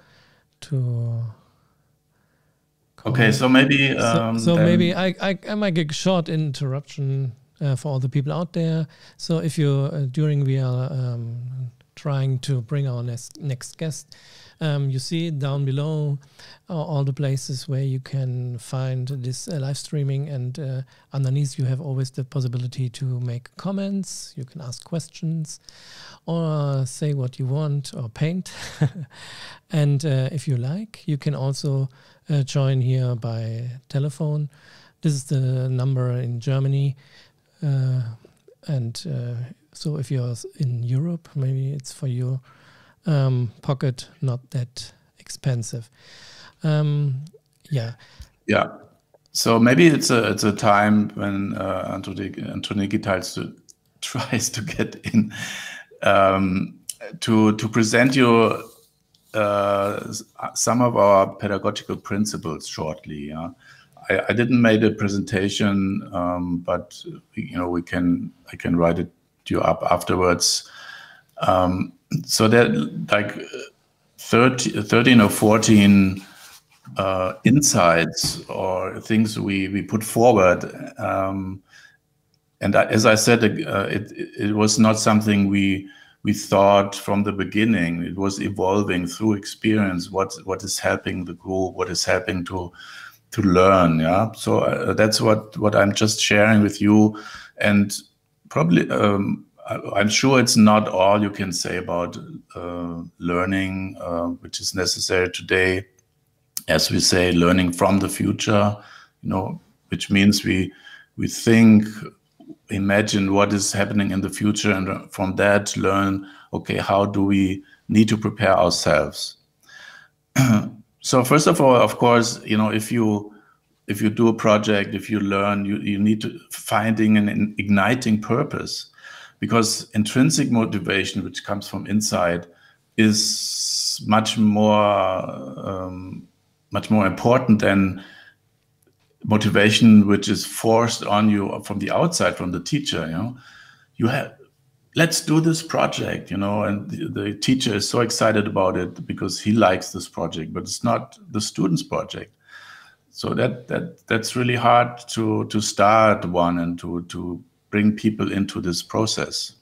Okay, so maybe maybe I might get a short interruption for all the people out there. So if you we are trying to bring our next guest, you see down below all the places where you can find this live streaming, and underneath you have always the possibility to make comments. You can ask questions or say what you want or paint. And if you like, you can also join here by telephone. This is the number in Germany. So if you're in Europe, maybe it's for your pocket not that expensive. Yeah. So maybe it's a time when Androniki tries to get in to present you some of our pedagogical principles shortly. Yeah? I didn't make a presentation, but I can write it to you up afterwards. So there like 13 or 14 insights or things we put forward. And as I said, it was not something we thought from the beginning. It was evolving through experience. What is helping the group? What is helping to learn? Yeah. So that's what I'm just sharing with you, and probably I'm sure it's not all you can say about learning, which is necessary today. As we say, learning from the future, which means we think, imagine what is happening in the future, and from that learn, okay, how do we need to prepare ourselves? So first of all, of course, if you do a project, if you learn, you need to finding an igniting purpose, because intrinsic motivation, which comes from inside, is much more important than motivation which is forced on you from the outside, from the teacher. Let's do this project, and the teacher is so excited about it because he likes this project, but it's not the student's project. So that's really hard to start one and to bring people into this process.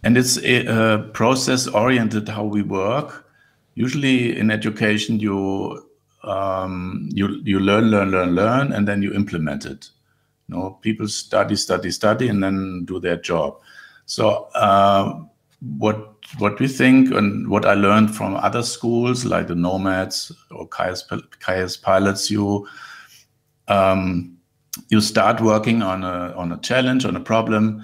And it's a process oriented how we work. Usually in education, you learn, and then you implement it. People study, and then do their job. So what we think, and what I learned from other schools like the Nomads or KS Pilots, you start working on a challenge, on a problem,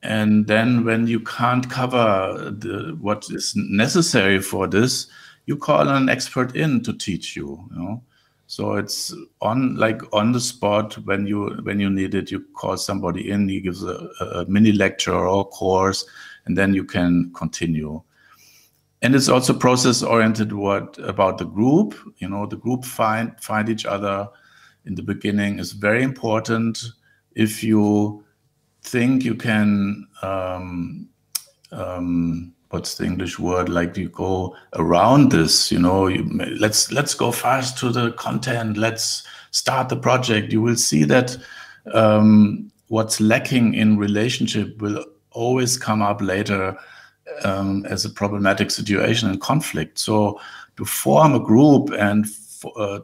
and then when you can't cover what is necessary for this, you call an expert in to teach you. You know, so it's on the spot when you need it. You call somebody in. He gives a mini lecture or course, and then you can continue. And it's also process oriented. What about the group? You know, the group find each other in the beginning is very important. If you think you can, what's the English word? Like you go around this, you know, let's go fast to the content. Let's start the project. You will see that what's lacking in relationship will always come up later as a problematic situation and conflict. So to form a group and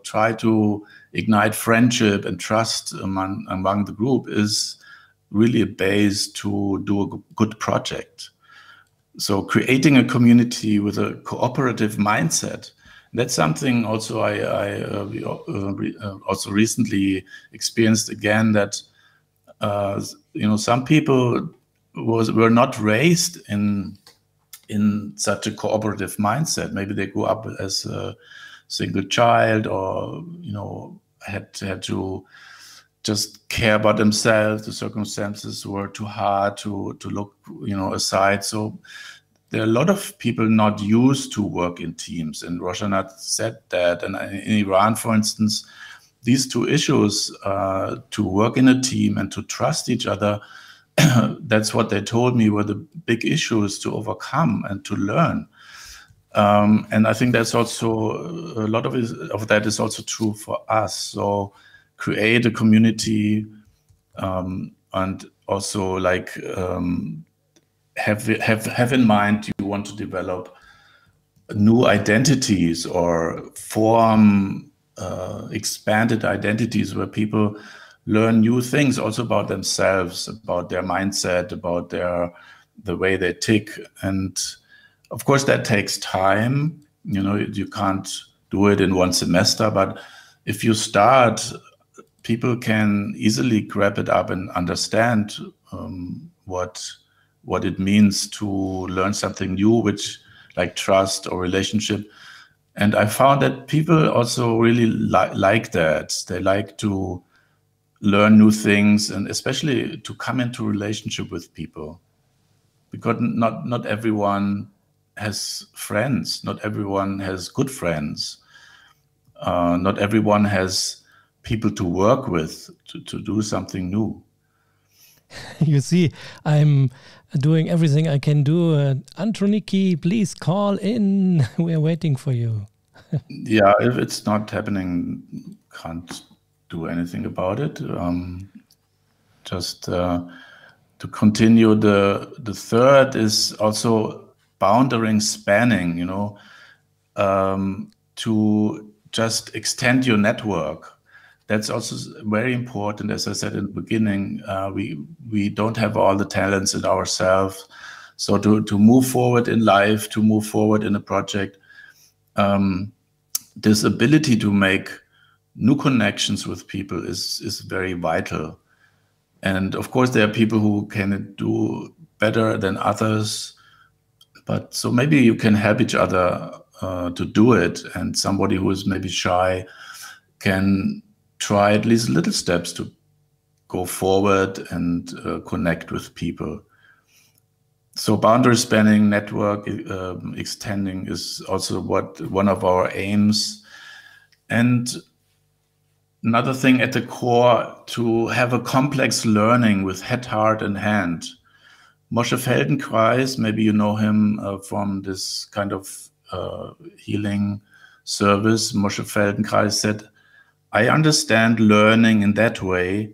try to ignite friendship and trust among the group is really a base to do a good project. So creating a community with a cooperative mindset, that's something also I also recently experienced again, that you know, some people were not raised in such a cooperative mindset. Maybe they grew up as a single child, or you know, had to just care about themselves. The circumstances were too hard to look, you know, aside. So there are a lot of people not used to work in teams, and Roshanat said that. And in Iran, for instance, these two issues, to work in a team and to trust each other, that's what they told me were the big issues to overcome and to learn. And I think that's also a lot of that is also true for us. So create a community, and also like have in mind you want to develop new identities or form expanded identities where people learn new things also about themselves, about their mindset, about the way they tick. And of course that takes time. You know, you can't do it in one semester, but if you start, people can easily grab it up and understand what it means to learn something new, which like trust or relationship. And I found that people also really like that. They like to learn new things, and especially to come into relationship with people, because not everyone has friends, not everyone has good friends, not everyone has people to work with to do something new. You see, I'm doing everything I can do. Androniki, please call in. We're waiting for you. Yeah, if it's not happening, can't do anything about it. Just to continue, the third is also boundary spanning, you know, to just extend your network. That's also very important. As I said in the beginning, we don't have all the talents in ourselves. So to move forward in life, to move forward in a project, this ability to make new connections with people is very vital. And of course, there are people who can do better than others, but so maybe you can help each other to do it. And somebody who is maybe shy can try at least little steps to go forward and connect with people. So boundary spanning, network extending is also one of our aims. And another thing at the core, to have a complex learning with head, heart, and hand. Moshe Feldenkrais, maybe you know him from this kind of healing service. Moshe Feldenkrais said, I understand learning in that way,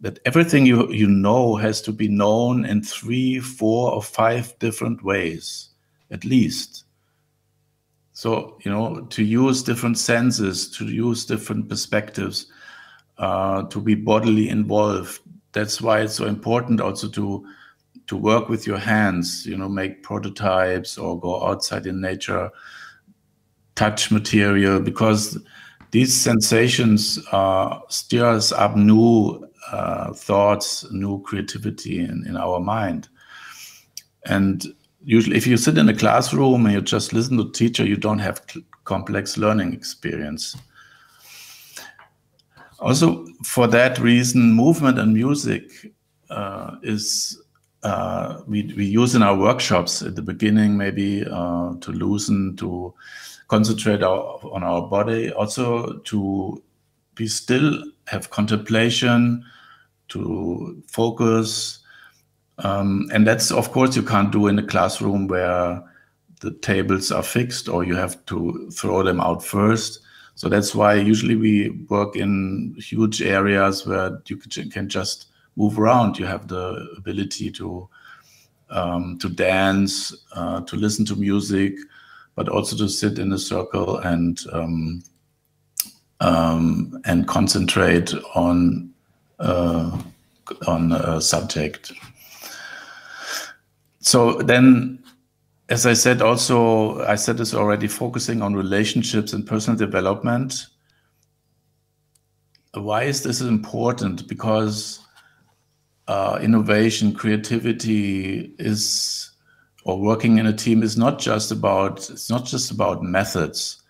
that everything you know has to be known in 3, 4, or 5 different ways, at least. So, you know, to use different senses, to use different perspectives, to be bodily involved. That's why it's so important also to work with your hands, you know, make prototypes or go outside in nature, touch material, because these sensations stirs up new thoughts, new creativity in our mind. And usually if you sit in a classroom and you just listen to the teacher, you don't have complex learning experience. Also, for that reason, movement and music we use in our workshops at the beginning, maybe to loosen, to concentrate on our body, also to be still, have contemplation, to focus. And that's, of course, you can't do in a classroom where the tables are fixed or you have to throw them out first. So that's why usually we work in huge areas where you can just move around. You have the ability to dance, to listen to music, but also to sit in a circle and concentrate on a subject. So then, as I said, also, I said this already, focusing on relationships and personal development. Why is this important? Because innovation, creativity or working in a team is not just about methods.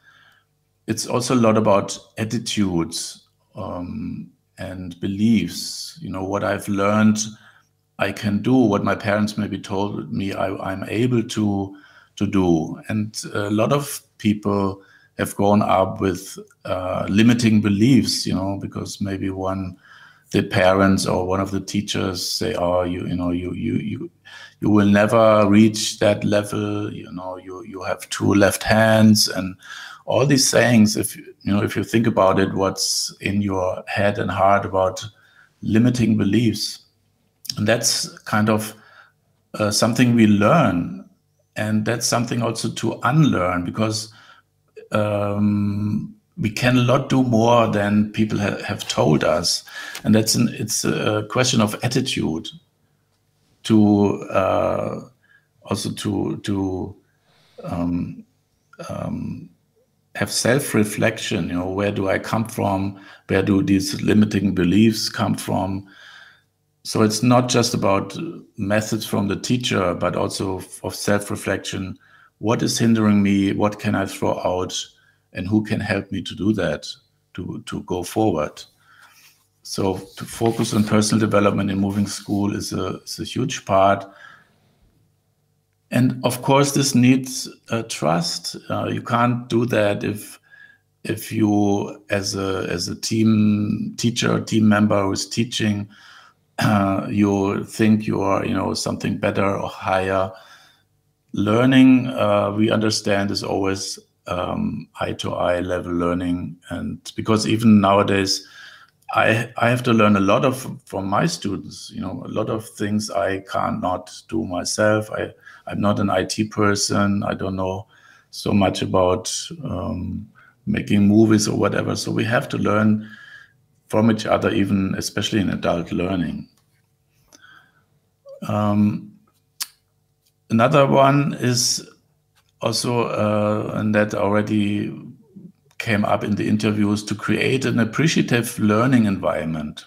It's also a lot about attitudes and beliefs. You know, what I've learned I can do, what my parents maybe told me I'm able to do. And a lot of people have grown up with limiting beliefs, you know, because maybe the parents or one of the teachers say, oh, you will never reach that level, you know, you have two left hands, and all these sayings. If you think about it, what's in your head and heart about limiting beliefs. And that's kind of something we learn, and that's something also to unlearn, because we can a lot do more than people have told us, and it's a question of attitude to also to have self-reflection. You know, where do I come from? Where do these limiting beliefs come from? So it's not just about methods from the teacher, but also of self-reflection. What is hindering me? What can I throw out? And who can help me to do that, to go forward? So to focus on personal development in moving school is a huge part. And of course, this needs trust. You can't do that if you, as a team teacher, team member who is teaching, you think you are, something better or higher. Learning, we understand, is always eye-to-eye level learning, and because even nowadays, I have to learn a lot from my students. A lot of things I cannot do myself. I'm not an IT person. I don't know so much about making movies or whatever. So we have to learn from each other, even especially in adult learning. Another one is also, and that already came up in the interviews, to create an appreciative learning environment.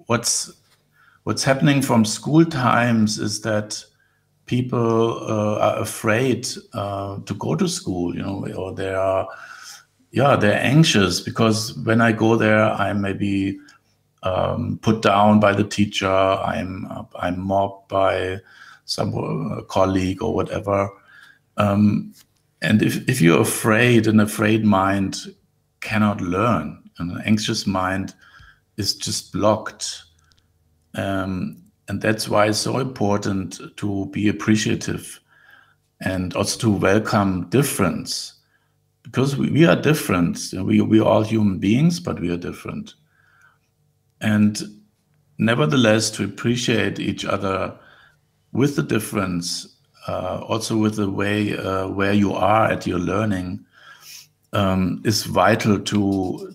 What's happening from school times is that people are afraid to go to school, or they're anxious, because when I go there, I'm maybe put down by the teacher, I'm mobbed by some colleague or whatever. And if you're afraid, an afraid mind cannot learn. An anxious mind is just blocked. And that's why it's so important to be appreciative and also to welcome difference. Because we are different. We are all human beings, but we are different. And nevertheless, to appreciate each other with the difference, also with the way where you are at your learning, is vital to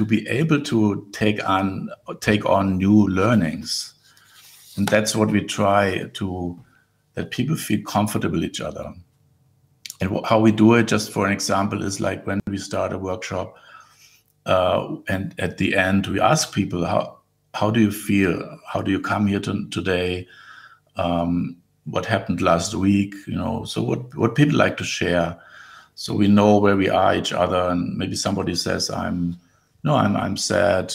be able to take on new learnings. And that's what we try to, that people feel comfortable with each other. And how we do it, just for an example, is like when we start a workshop, and at the end we ask people, how do you feel? How do you come here today? What happened last week? So what people like to share, so we know where we are each other. And maybe somebody says, I'm sad.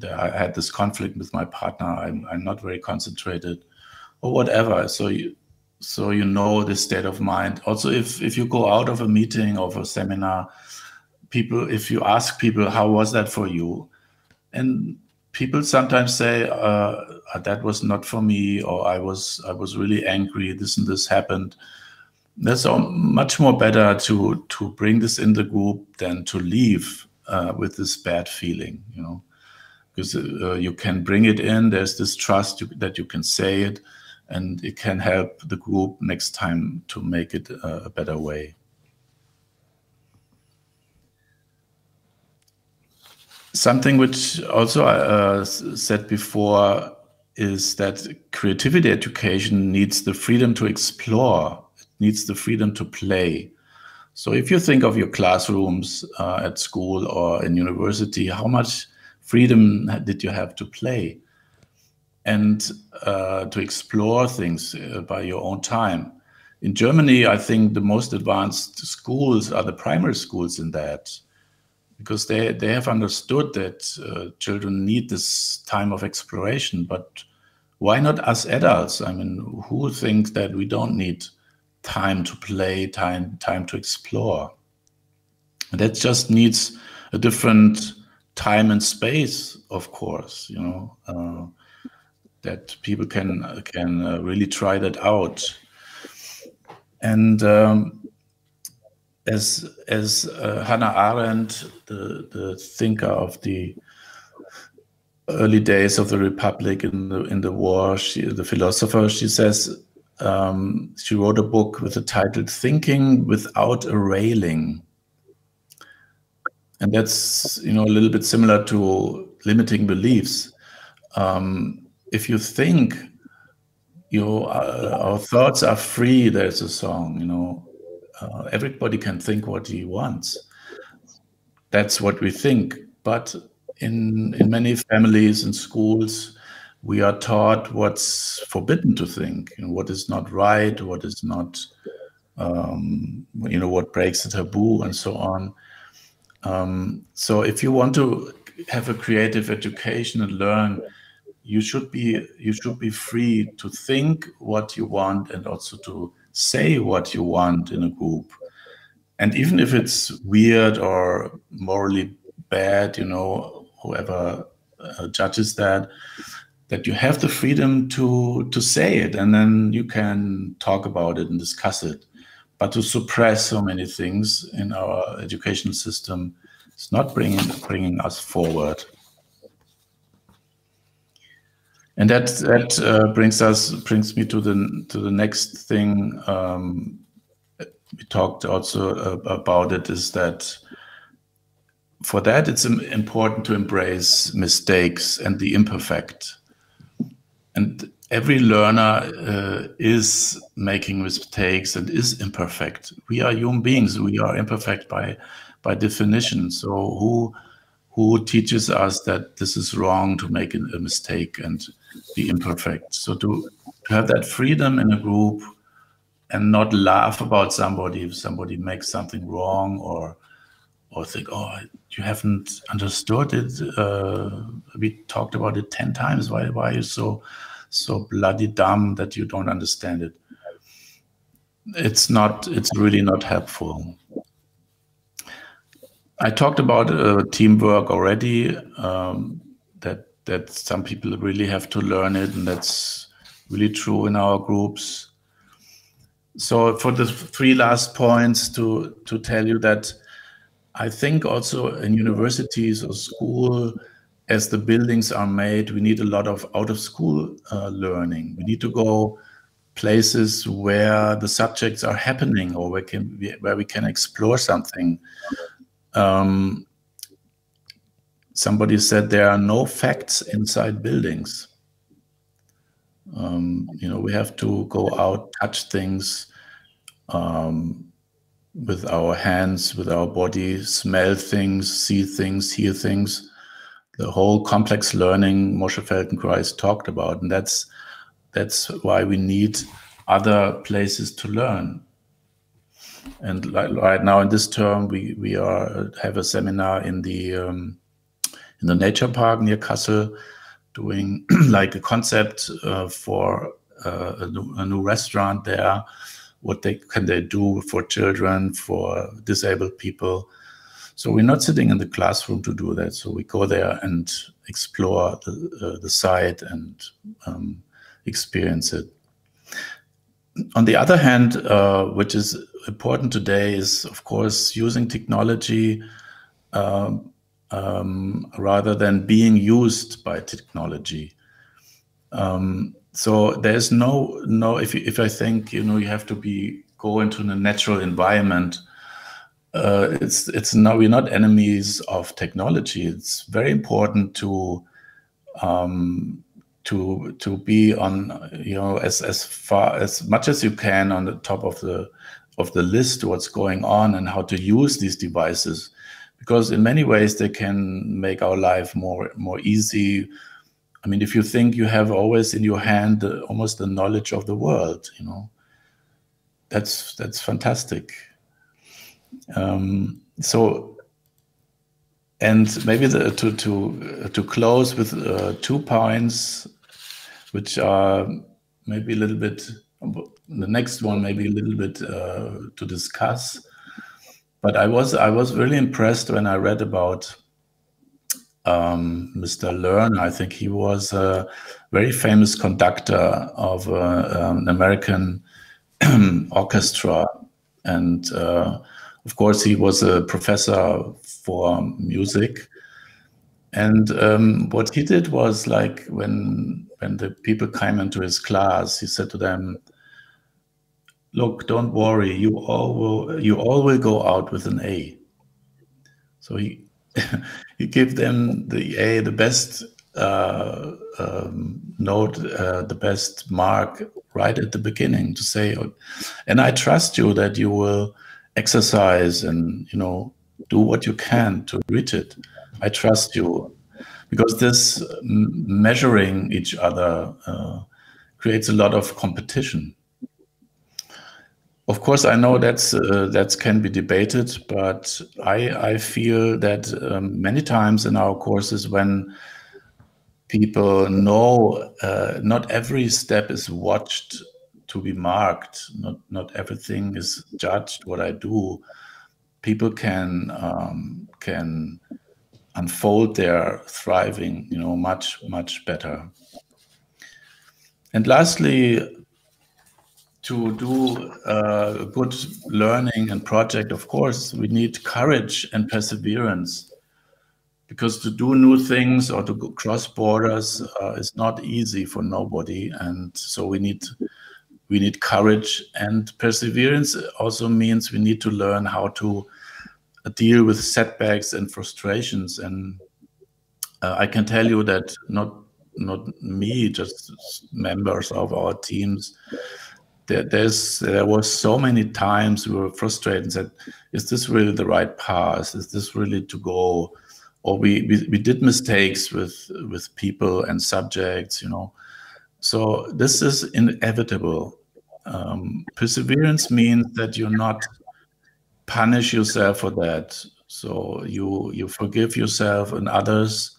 I had this conflict with my partner. I'm not very concentrated, or whatever. So you know the state of mind. Also, if you go out of a meeting, of a seminar, if you ask people, how was that for you? And people sometimes say, that was not for me, or I was really angry, this and this happened. That's much more better to bring this in the group than to leave with this bad feeling, because you can bring it in. There's this trust that you can say it, and it can help the group next time to make it a better way. Something which also I said before is that creativity education needs the freedom to explore. It needs the freedom to play. So if you think of your classrooms at school or in university, how much freedom did you have to play and to explore things by your own time? In Germany, I think the most advanced schools are the primary schools in that, because they have understood that children need this time of exploration. But why not us adults? I mean, who thinks that we don't need time to play, time to explore? And that just needs a different time and space, of course, that people can really try that out. And as Hannah Arendt, the thinker of the early days of the Republic in the war, the philosopher, she says, she wrote a book with the title "Thinking Without a Railing," and that's a little bit similar to limiting beliefs. If you think, our thoughts are free. There's a song, everybody can think what he wants. That's what we think. But in many families and schools, we are taught what's forbidden to think, what is not right, what is not, what breaks the taboo, and so on. So if you want to have a creative education and learn, you should be free to think what you want and also to say what you want in a group. And even if it's weird or morally bad, whoever judges that you have the freedom to say it, and then you can talk about it and discuss it. But to suppress so many things in our educational system is not bringing us forward. And that brings me to the next thing. We talked also about it, is that for that it's important to embrace mistakes and the imperfect. And every learner is making mistakes and is imperfect. We are human beings. We are imperfect by definition. So who teaches us that this is wrong to make a mistake and be imperfect? So to have that freedom in a group and not laugh about somebody if somebody makes something wrong, or think, oh, you haven't understood it. We talked about it 10 times. Why are you so bloody dumb that you don't understand it? It's really not helpful. I talked about teamwork already, that some people really have to learn it, and that's really true in our groups. So for the 3 last points, to tell you that I think also in universities or school, as the buildings are made, we need a lot of out-of-school learning. We need to go places where the subjects are happening, or where we can explore something. Somebody said there are no facts inside buildings. We have to go out, touch things, with our hands, with our body, smell things, see things, hear things. The whole complex learning Moshe Feldenkrais talked about, and that's why we need other places to learn. And right now in this term, we have a seminar in the nature park near Kassel, doing like a concept for a new restaurant there. What can they do for children, for disabled people? So we're not sitting in the classroom to do that. So we go there and explore the site and experience it. On the other hand, which is important today, is of course using technology rather than being used by technology. So there's no. If I think you have to go into the natural environment. We're not enemies of technology. It's very important to be on, as much as you can on the top of the list what's going on and how to use these devices, because in many ways they can make our life more easy. I mean, if you think you have always in your hand almost the knowledge of the world, that's fantastic. So, and maybe to close with 2 points, which are maybe a little bit, the next one maybe a little bit to discuss. But I was really impressed when I read about Mr. Lerner. I think he was a very famous conductor of an American orchestra, and of course, he was a professor for music. And what he did was, like, when the people came into his class, he said to them, "Look, don't worry, you all will go out with an A." So he he gave them the A, the best note, the best mark right at the beginning, to say, "And I trust you that you will exercise and do what you can to reach it. I trust you," because this measuring each other creates a lot of competition. Of course, I know that can be debated, but I feel that many times in our courses, when people know not every step is watched to be marked, not everything is judged what I do, people can unfold their thriving, much better. And lastly, to do good learning and project, of course, we need courage and perseverance, because to do new things or to go cross borders is not easy for nobody. And so we need courage, and perseverance also means we need to learn how to deal with setbacks and frustrations. And I can tell you that not me, just members of our teams, there was so many times we were frustrated and said, "Is this really the right path? Is this really to go?" Or we did mistakes with people and subjects, So this is inevitable. Perseverance means that you not punish yourself for that. So you forgive yourself and others.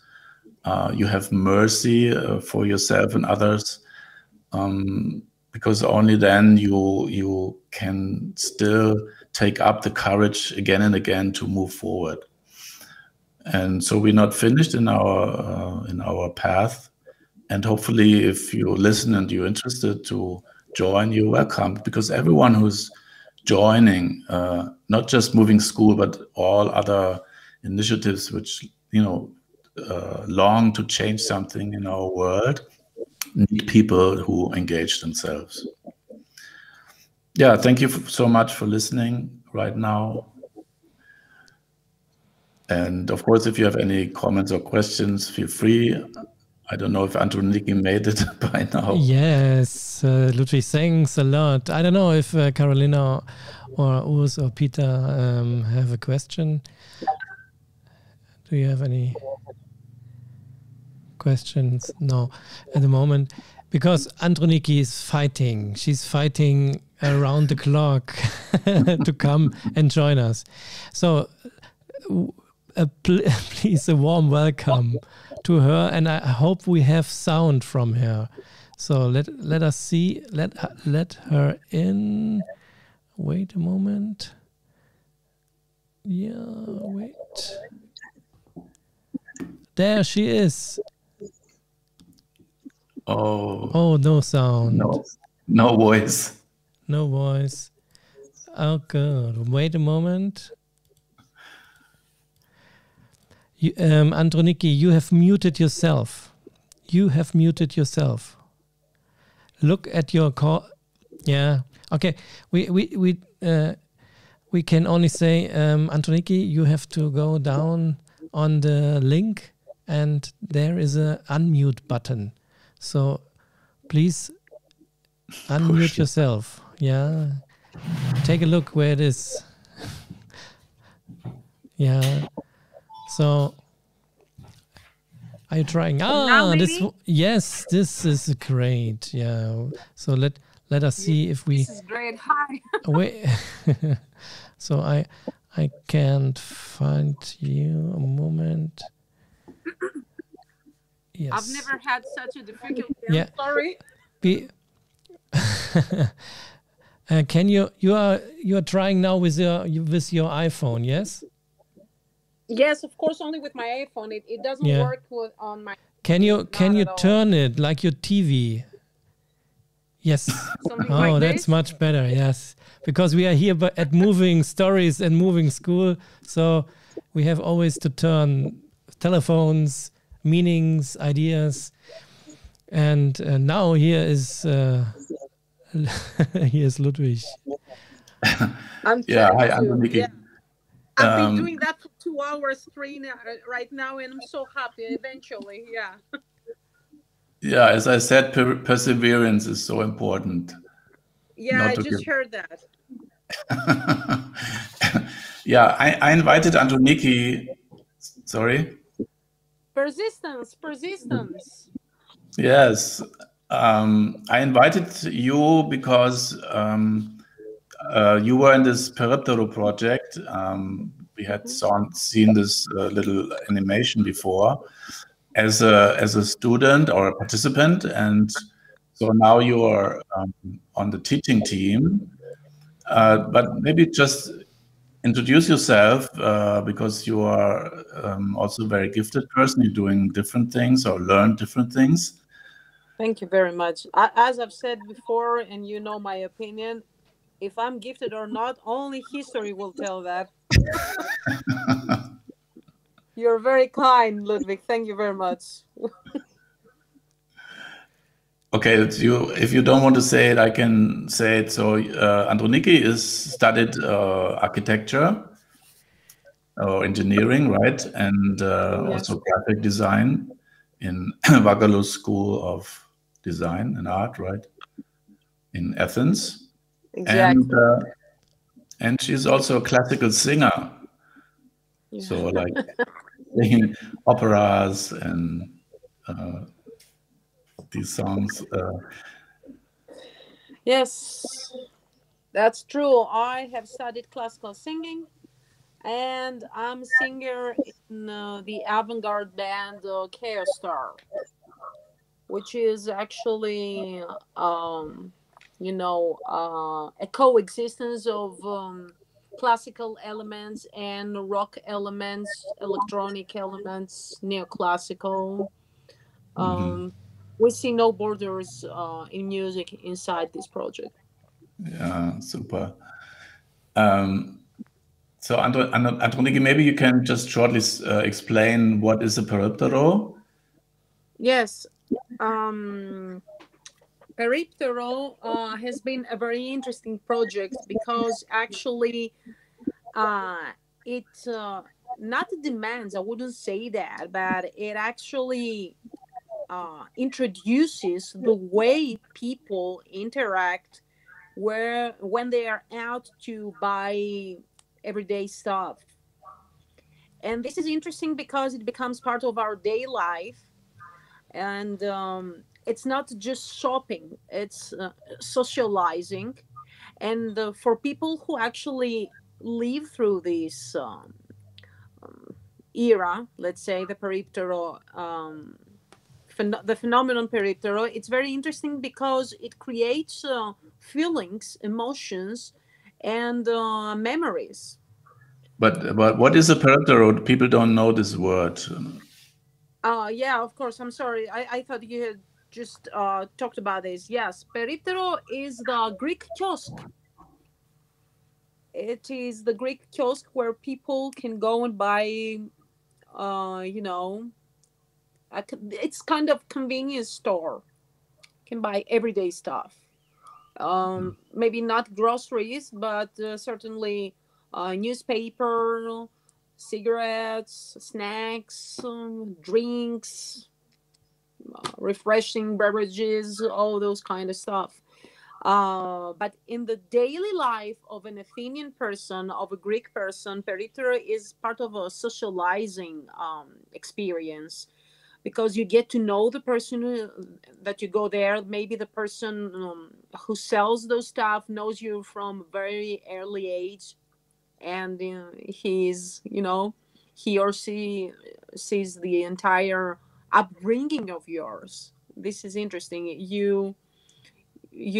You have mercy for yourself and others, because only then you can still take up the courage again and again to move forward. And so we're not finished in our path. And hopefully, if you listen and you're interested to join, you're welcome, because everyone who's joining, not just Moving School, but all other initiatives which long to change something in our world, need people who engage themselves. Yeah, thank you so much for listening right now. And of course, if you have any comments or questions, feel free. I don't know if Androniki made it by now. Yes, Ludwig, thanks a lot. I don't know if Carolina or Urs or Peter have a question. Do you have any questions? No, at the moment, because Androniki is fighting. She's fighting around the clock to come and join us. So please, a warm welcome to her, and I hope we have sound from her. So let us see. Let her in. Wait a moment. Yeah, wait. There she is. Oh, no sound. No voice. No voice. Oh, good. Wait a moment. Androniki, you have muted yourself. You have muted yourself. Look at your call. Yeah. Okay. We can only say, Androniki, you have to go down on the link, and there is a unmute button. So please unmute yourself. Yeah. Take a look where it is. Yeah. So, are you trying? Yes, this is great. Yeah. So let us see if we. This is great. Hi. Wait. So I can't find you. A moment. Yes. I've never had such a difficulty. Yeah. I'm sorry. Can you are trying now with your iPhone? Yes. Yes, of course, only with my iPhone. It doesn't work on my. Can you turn it like your TV? Yes. Something oh, like that's this? much better. Yes, because we are here at Moving Stories and Moving School, so we have always to turn telephones, meanings, ideas, and now here is here's Ludwig. I'm Yeah, hi, trying to. Androniki. Yeah. I've been doing that for 2 hours straight right now, and I'm so happy. Eventually, yeah. Yeah, as I said, perseverance is so important. Yeah, I just heard that. Yeah, I invited Androniki. Sorry? Persistence. Yes. I invited you because you were in this Periptero project. We had seen this little animation before as a student or a participant, and so now you are on the teaching team. But maybe just introduce yourself because you are also a very gifted person. You're doing different things or learn different things. Thank you very much. As I've said before, and you know my opinion, if I'm gifted or not, only history will tell that. You're very kind, Ludwig. Thank you very much. Okay, if you don't want to say it, I can say it. So Androniki studied architecture or engineering, right? And also graphic design in Vagalos School of Design and Art, right? In Athens. Exactly. And she's also a classical singer. Yeah. So like singing operas and these songs. Yes, that's true. I have studied classical singing, and I'm a singer in the avant-garde band Chaos Star, which is actually, a coexistence of classical elements and rock elements, electronic elements, neoclassical. We see no borders in music inside this project. Yeah, super. So Androniki, maybe you can just shortly explain what is a periptero? Yes. Periptero has been a very interesting project because actually it not demands, I wouldn't say that, but it actually introduces the way people interact when they are out to buy everyday stuff. And this is interesting because it becomes part of our day life. And it's not just shopping, it's socializing. And for people who actually live through this era, let's say the peripteral, the phenomenon peripteral, it's very interesting because it creates feelings, emotions, and memories. But what is a peripteral? People don't know this word. Yeah, of course. I'm sorry. I thought you had just talked about this. Yes, periptero is the Greek kiosk. It is the Greek kiosk where people can go and buy, you know, it's kind of convenience store. Can buy everyday stuff. Maybe not groceries, but certainly newspaper, cigarettes, snacks, drinks, refreshing beverages, all those kind of stuff. But in the daily life of an Athenian person, of a Greek person, periptero is part of a socializing experience, because you get to know the person that you go there. Maybe the person who sells those stuff knows you from a very early age, and he's, he or she sees the entire upbringing of yours. This is interesting. You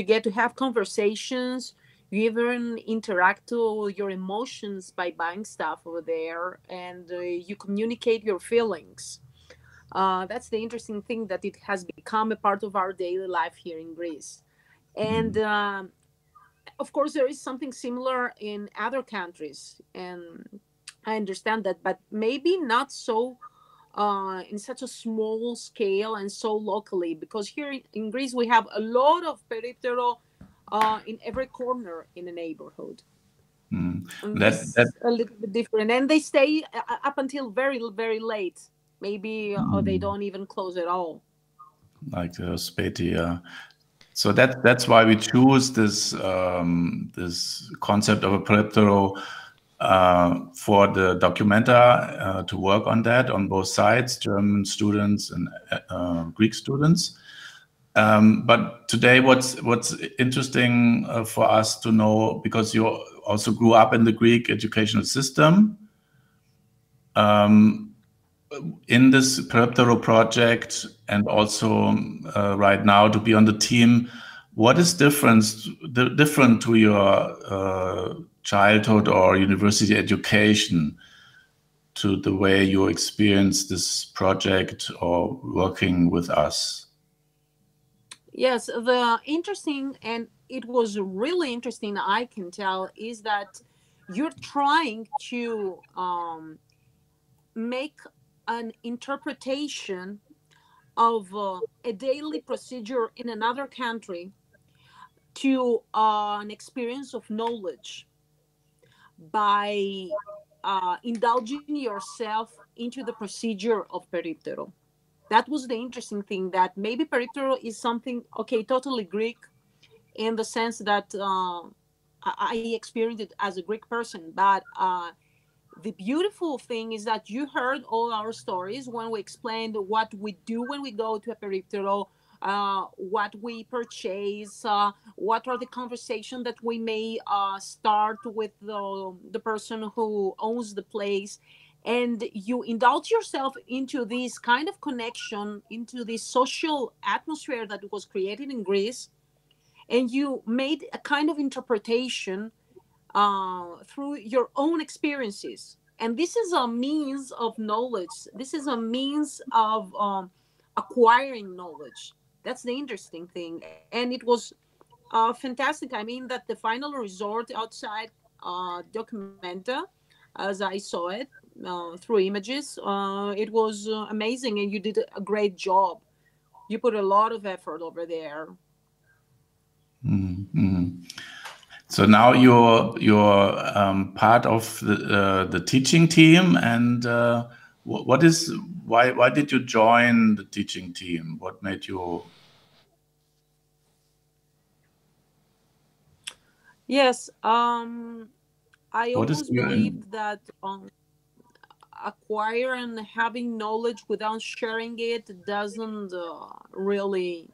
get to have conversations. You even interact with your emotions by buying stuff over there, and you communicate your feelings. That's the interesting thing, that it has become a part of our daily life here in Greece. And of course, there is something similar in other countries, and I understand that, but maybe not so in such a small scale and so locally, because here in Greece we have a lot of periptero in every corner in a neighborhood. And that's a little bit different, and they stay up until very, very late. Maybe or they don't even close at all. Like Speti, yeah. So that's why we choose this this concept of a periptero for the documenta to work on that on both sides, German students and Greek students. But today, what's interesting for us to know, because you also grew up in the Greek educational system, in this periptero project, and also right now to be on the team, what is different to your childhood or university education, to the way you experience this project or working with us? Yes, the interesting, and it was really interesting, I can tell, is that you're trying to make an interpretation of a daily procedure in another country to an experience of knowledge by indulging yourself into the procedure of periptero. That was the interesting thing, that maybe periptero is something, okay, totally Greek, in the sense that I experienced it as a Greek person, but the beautiful thing is that you heard all our stories when we explained what we do when we go to a periptero, what we purchase, what are the conversations that we may start with the person who owns the place. And you indulge yourself into this kind of connection, into this social atmosphere that was created in Greece. And you made a kind of interpretation through your own experiences. And this is a means of knowledge. This is a means of acquiring knowledge. That's the interesting thing. And it was fantastic. I mean, that the final resort outside Documenta, as I saw it through images, it was amazing. And you did a great job. You put a lot of effort over there. Mm-hmm. So now you're part of the teaching team, and why did you join the teaching team? What made you? Yes, I What is always your? believed that acquiring and having knowledge without sharing it doesn't really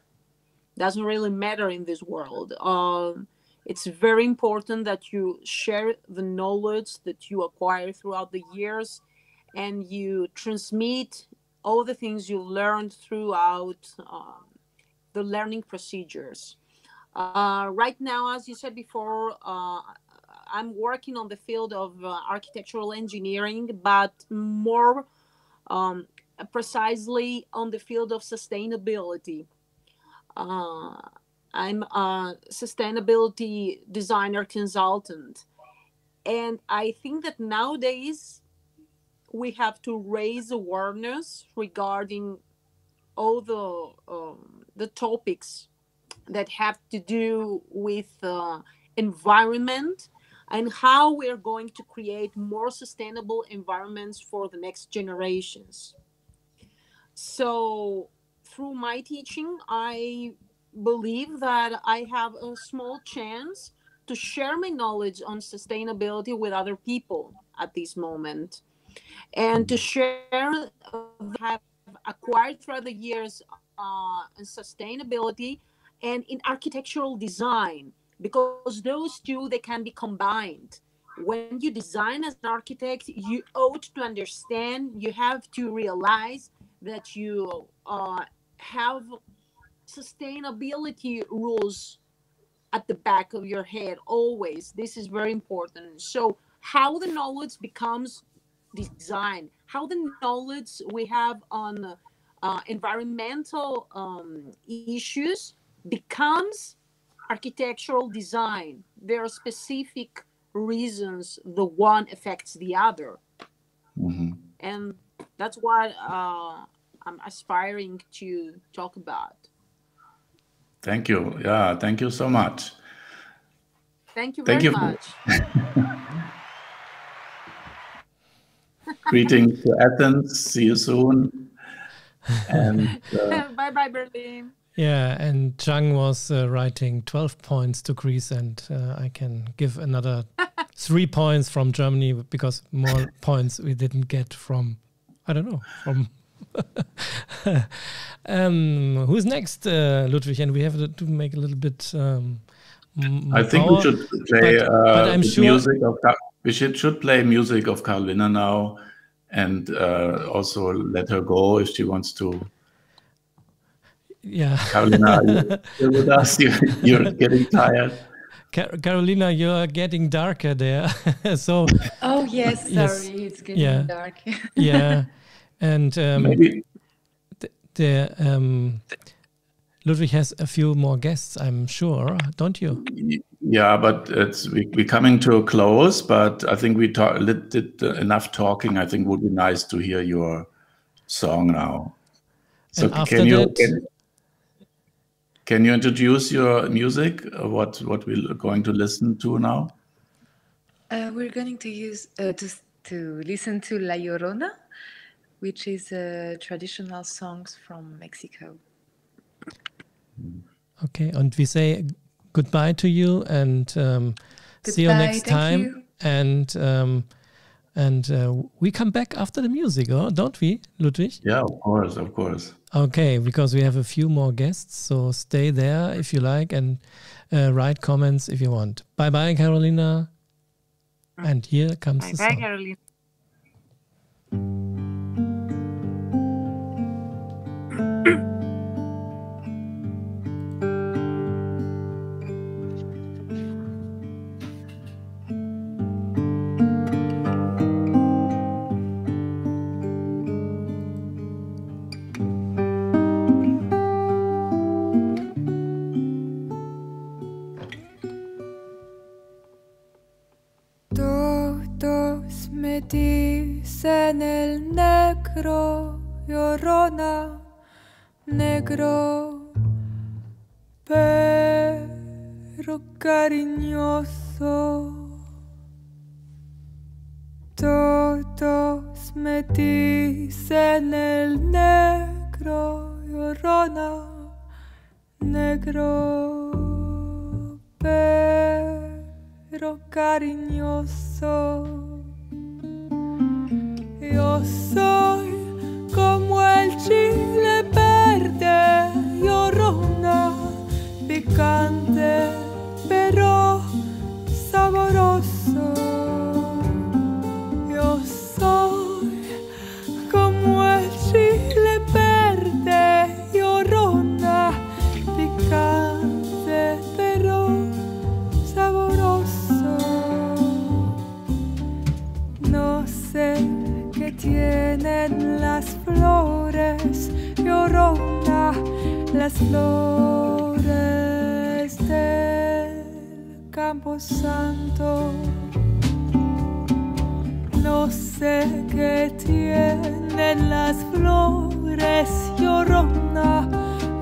matter in this world. It's very important that you share the knowledge that you acquire throughout the years, and you transmit all the things you learned throughout the learning procedures. Right now, as you said before, I'm working on the field of architectural engineering, but more um, precisely on the field of sustainability. Uh, I'm a sustainability designer consultant. And I think that nowadays we have to raise awareness regarding all the topics that have to do with environment and how we're going to create more sustainable environments for the next generations. So, through my teaching, I believe that I have a small chance to share my knowledge on sustainability with other people at this moment, and to share have acquired throughout the years in sustainability and in architectural design, because those two, they can be combined. When you design as an architect, you ought to understand, you have to realize that you have sustainability rules at the back of your head always. This is very important. So how the knowledge becomes design, how the knowledge we have on environmental issues becomes architectural design. There are specific reasons the one affects the other. Mm-hmm. And that's what I'm aspiring to talk about. Thank you. Yeah, thank you so much. Thank you Thank very you. much. Greetings to Athens. See you soon. And bye bye, Berlin. Yeah, and Chang was writing 12 points to Greece, and I can give another 3 points from Germany because more points we didn't get from, I don't know, from. Who's next, Ludwig? And we have to make a little bit. I think power, we should play but I'm sure music of. We should play music of Carolina now, and also let her go if she wants to. Yeah, Carolina, are you still with us? You're getting tired. Carolina, you are getting darker there. So. Oh yes, sorry, yes, it's getting dark. Yeah, and maybe Ludwig has a few more guests, I'm sure, don't you? Yeah, but we're coming to a close. But I think we did enough talking. I think it would be nice to hear your song now. So and after that, can you introduce your music? What we're going to listen to now? We're going to use to listen to La Llorona, which is traditional songs from Mexico. Okay, and we say goodbye to you, and see you next time. You. And we come back after the music, don't we, Ludwig? Yeah, of course. Okay, because we have a few more guests, so stay there if you like, and write comments if you want. Bye-bye, Carolina. And here comes the song. Bye, Carolina. Todos me dicen el negro, Llorona, negro, pero cariñoso. Todos metís en el negro, llorona, negro, pero cariñoso. Yo soy como el chile verde, llorona, picante, pero saboroso. Yo soy como el chile verde, llorona, picante, pero saboroso. No sé qué tienen las flores, llorona, las flores del Camposanto. No sé qué tienen las flores, llorona,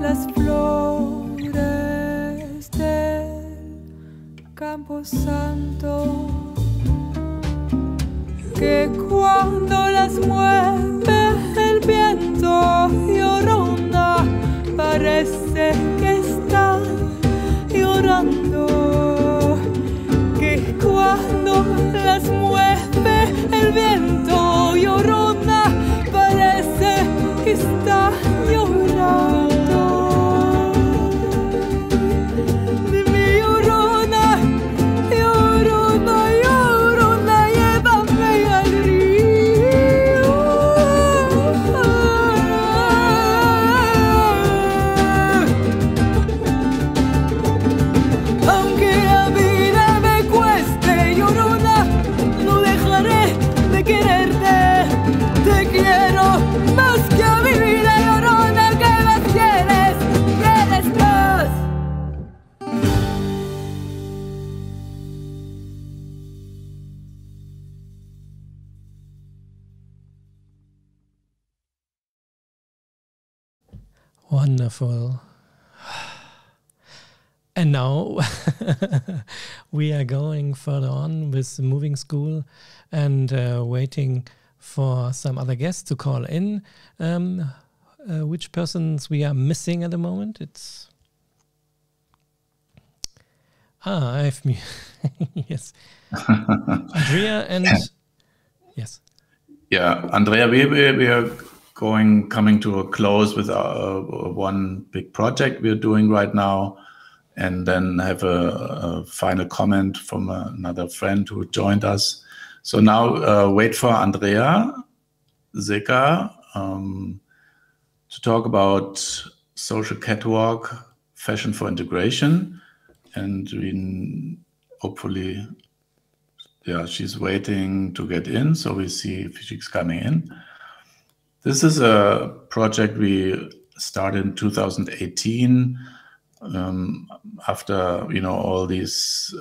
las flores del Camposanto, que cuando las mueve el viento, llorona, parece que están llorando, que cuando las mueve el viento, llorona, parece que está llorando. Dime, llorona, llorona, llorona, llévame al río. Aunque la vida me cueste, llorona, no dejaré de quererte. Te quiero más que a mi vida, llorona, que más quieres, quieres más. Wonderful. And now we are going further on with the moving school and waiting for some other guests to call in. Which persons we are missing at the moment? It's I have me. Yes, Andrea and yes. Yeah, Andrea, we are coming to a close with one big project we are doing right now, and then have a final comment from another friend who joined us. So now wait for Andrea Zeka to talk about social catwalk, fashion for integration, and we hopefully, yeah, she's waiting to get in, so we see if she's coming in. This is a project we started in 2018 after all these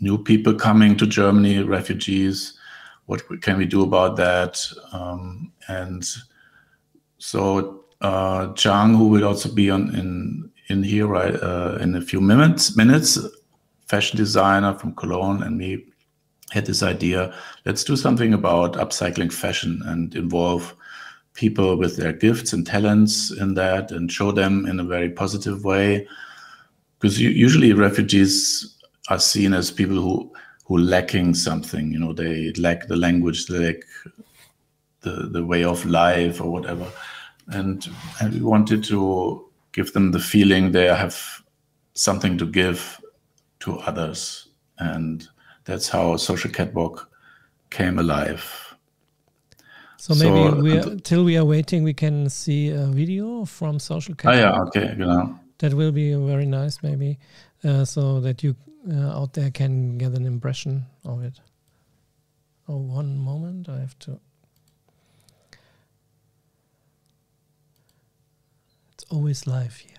new people coming to Germany, refugees. What can we do about that? And so Chang, who will also be in here right in a few minutes, fashion designer from Cologne, and me had this idea, let's do something about upcycling fashion and involve people with their gifts and talents in that and show them in a very positive way. Because usually refugees are seen as people who lacking something, they lack the language, they lack the way of life or whatever. And we wanted to give them the feeling they have something to give to others. And that's how Social Catwalk came alive. So maybe till we are waiting, we can see a video from Social Catwalk. Yeah, okay, That will be very nice, maybe, so that you out there can get an impression of it. Oh, one moment, I have to. It's always live here.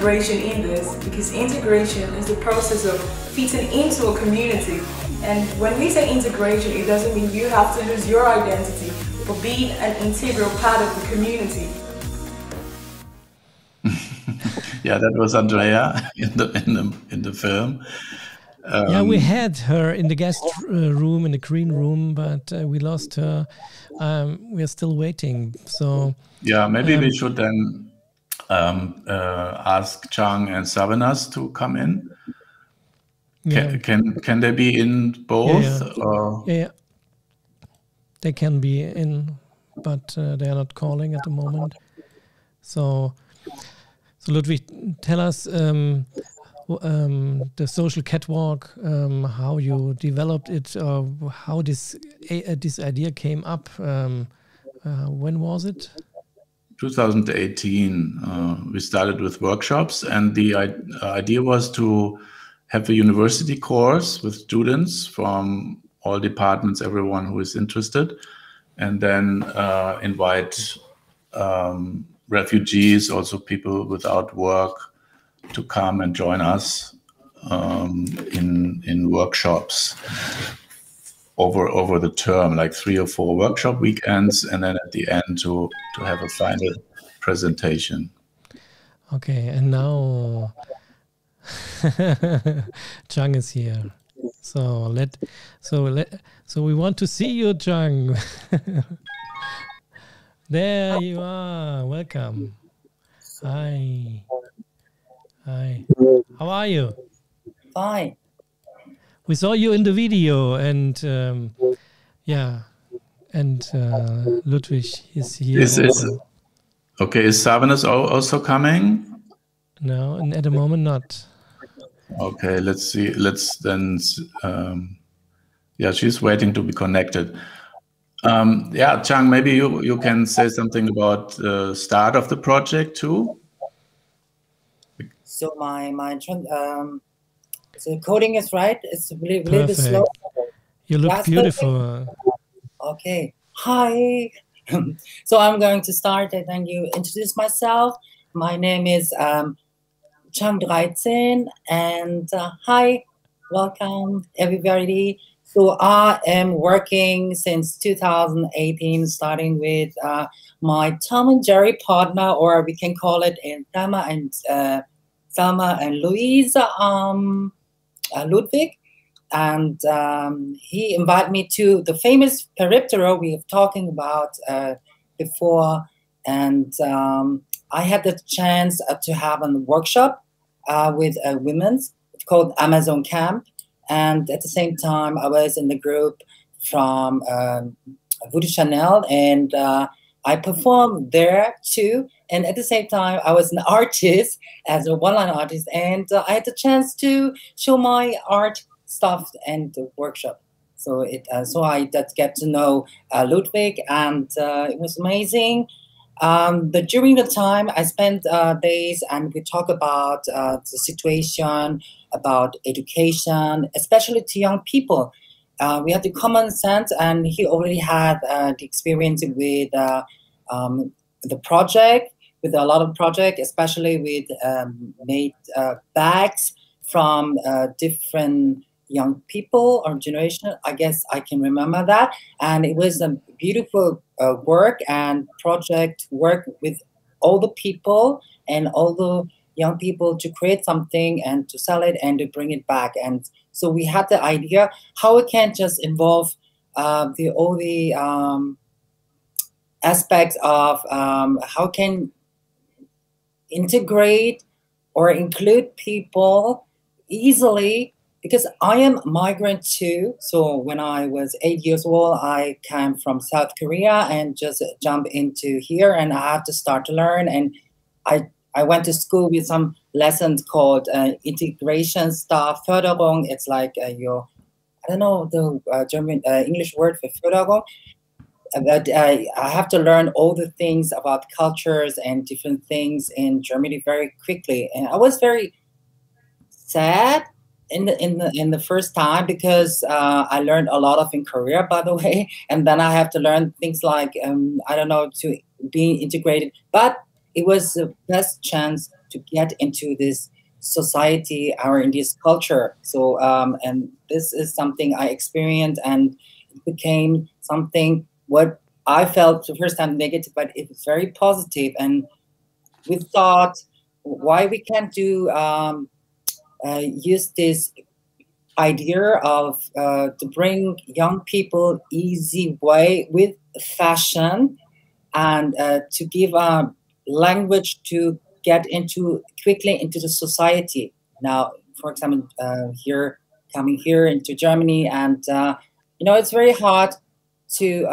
integration in this, because integration is the process of fitting into a community. And when we say integration, it doesn't mean you have to lose your identity, but being an integral part of the community. Yeah, that was Andrea in the film. Yeah, we had her in the guest room, in the green room, but we lost her. We are still waiting. So yeah, maybe we should then ask Chang and Savanas to come in. Yeah. Can they be in both? Yeah. They can be in, but they are not calling at the moment. So Ludwig, tell us the social catwalk, how you developed it, how this idea came up. When was it? 2018. We started with workshops, and the idea was to have a university course with students from all departments, everyone who is interested, and then invite refugees, also people without work, to come and join us in workshops over the term, like 3 or 4 workshop weekends, and then at the end to have a final presentation. Okay, and now Chang is here. So we want to see you, Chang. There you are. Welcome. Hi. How are you? Fine. We saw you in the video, and Ludwig is here. Okay, is Savanas also coming? No, and at the moment not. Okay, let's see. Let's then. She's waiting to be connected. Chang, maybe you can say something about the start of the project too. So so coding is right. It's a little bit slow. You look beautiful. Okay. Hi. So I'm going to start and then you introduce myself. My name is Chang 13, and hi, welcome everybody. So I am working since 2018, starting with my Tom and Jerry partner, or we can call it Thelma and Louise Ludwig. And he invited me to the famous Periptero we were talking about before. And I had the chance to have a workshop with women. It's called Amazon Camp. And at the same time, I was in the group from Voodoo Chanel, and I performed there too. And at the same time, I was an artist, as a one-line artist, and I had the chance to show my art stuff and the workshop. So I did get to know Ludwig, and it was amazing. But during the time, I spent days, and we talk about the situation, about education, especially to young people. We had the common sense, and he already had the experience with the project, with a lot of projects, especially with made bags from different young people or generation. I guess I can remember that. And it was a beautiful work and project work with all the people and all the young people to create something and to sell it and to bring it back. And so we had the idea how we can just involve all the aspects of how can integrate or include people easily, because I am a migrant too. So when I was 8 years old, I came from South Korea and just jumped into here, and I have to start to learn. And I went to school with some lessons called integration stuff, Förderung. It's like I don't know the German English word for Förderung. But I have to learn all the things about cultures and different things in Germany very quickly. And I was very sad in the first time, because I learned a lot of in Korea, by the way, and then I have to learn things like I don't know, to be integrated. But it was the best chance to get into this society or in this culture. So and this is something I experienced, and it became something what I felt the first time negative, but it was very positive. And we thought why we can't do use this idea of to bring young people easy way with fashion, and to give a language to get into quickly into the society. Now, for example, coming here into Germany, and it's very hard to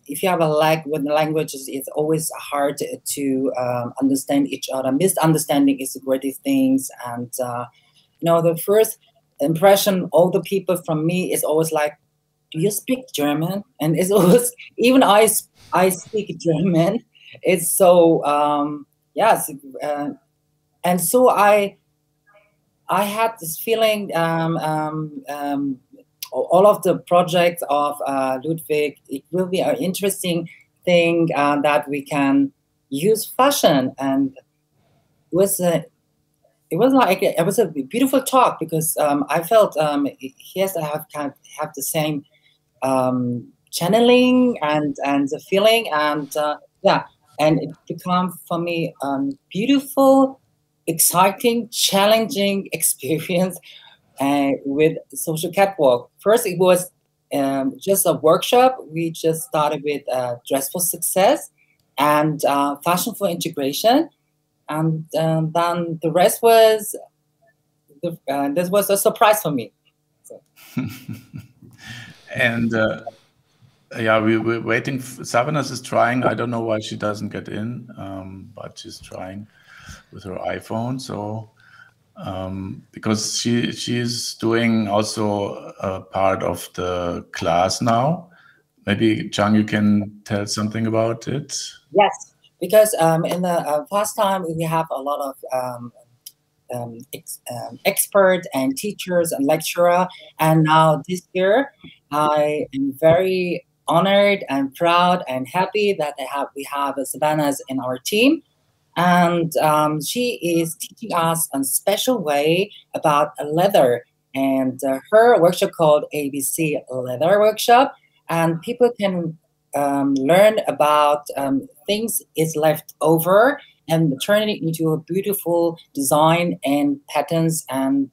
if you have a lag with the languages, it's always hard to understand each other. Misunderstanding is the greatest things, and the first impression all the people from me is always like, do you speak German? And it's always, even I speak German. It's so yes, and so I had this feeling. All of the projects of Ludwig, it will be an interesting thing that we can use fashion. And it was a beautiful talk, because I felt he has to have the same channeling and the feeling, and and it became for me beautiful, exciting, challenging experience with social catwalk. First, it was just a workshop. We just started with dress for success and fashion for integration, and then the rest was this was a surprise for me. So. And yeah, we're waiting. Savanas is trying. I don't know why she doesn't get in, but she's trying with her iPhone. So because she's doing also a part of the class now. Maybe Chang, you can tell something about it. Yes, because in the past time we have a lot of experts and teachers and lecturer, and now this year I am very honored and proud and happy that we have Savannah's in our team, and she is teaching us a special way about leather, and her workshop called ABC Leather Workshop, and people can learn about things is left over and turn it into a beautiful design and patterns. And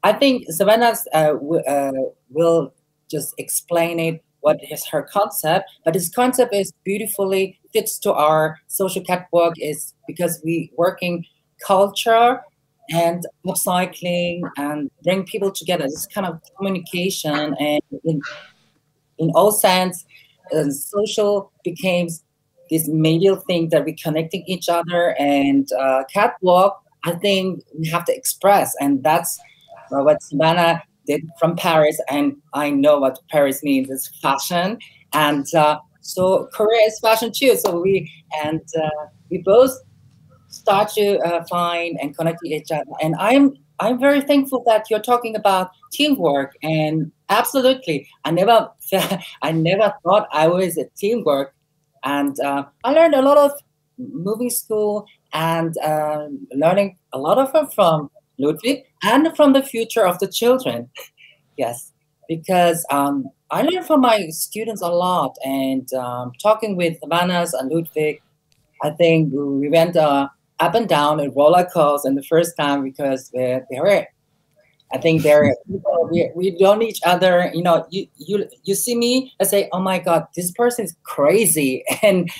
I think Savannah will just explain it, what is her concept, but this concept is beautifully fits to our social catwalk, is because we working culture and upcycling and bring people together. This kind of communication, and in all sense, social became this medial thing that we're connecting each other, and catwalk, I think we have to express, and that's what Savannah did from Paris, and I know what Paris means is fashion, and so Korea is fashion too. So we both start to find and connect to each other, and I'm very thankful that you're talking about teamwork, and absolutely, I never thought I was a teamwork, and I learned a lot of moving school and learning a lot of them from Ludwig and from the future of the children. Yes, because I learned from my students a lot, and talking with Vannas and Ludwig, I think we went up and down a roller coaster in the first time, because they were, I think they're we don't each other. You see me, I say, oh my God, this person is crazy and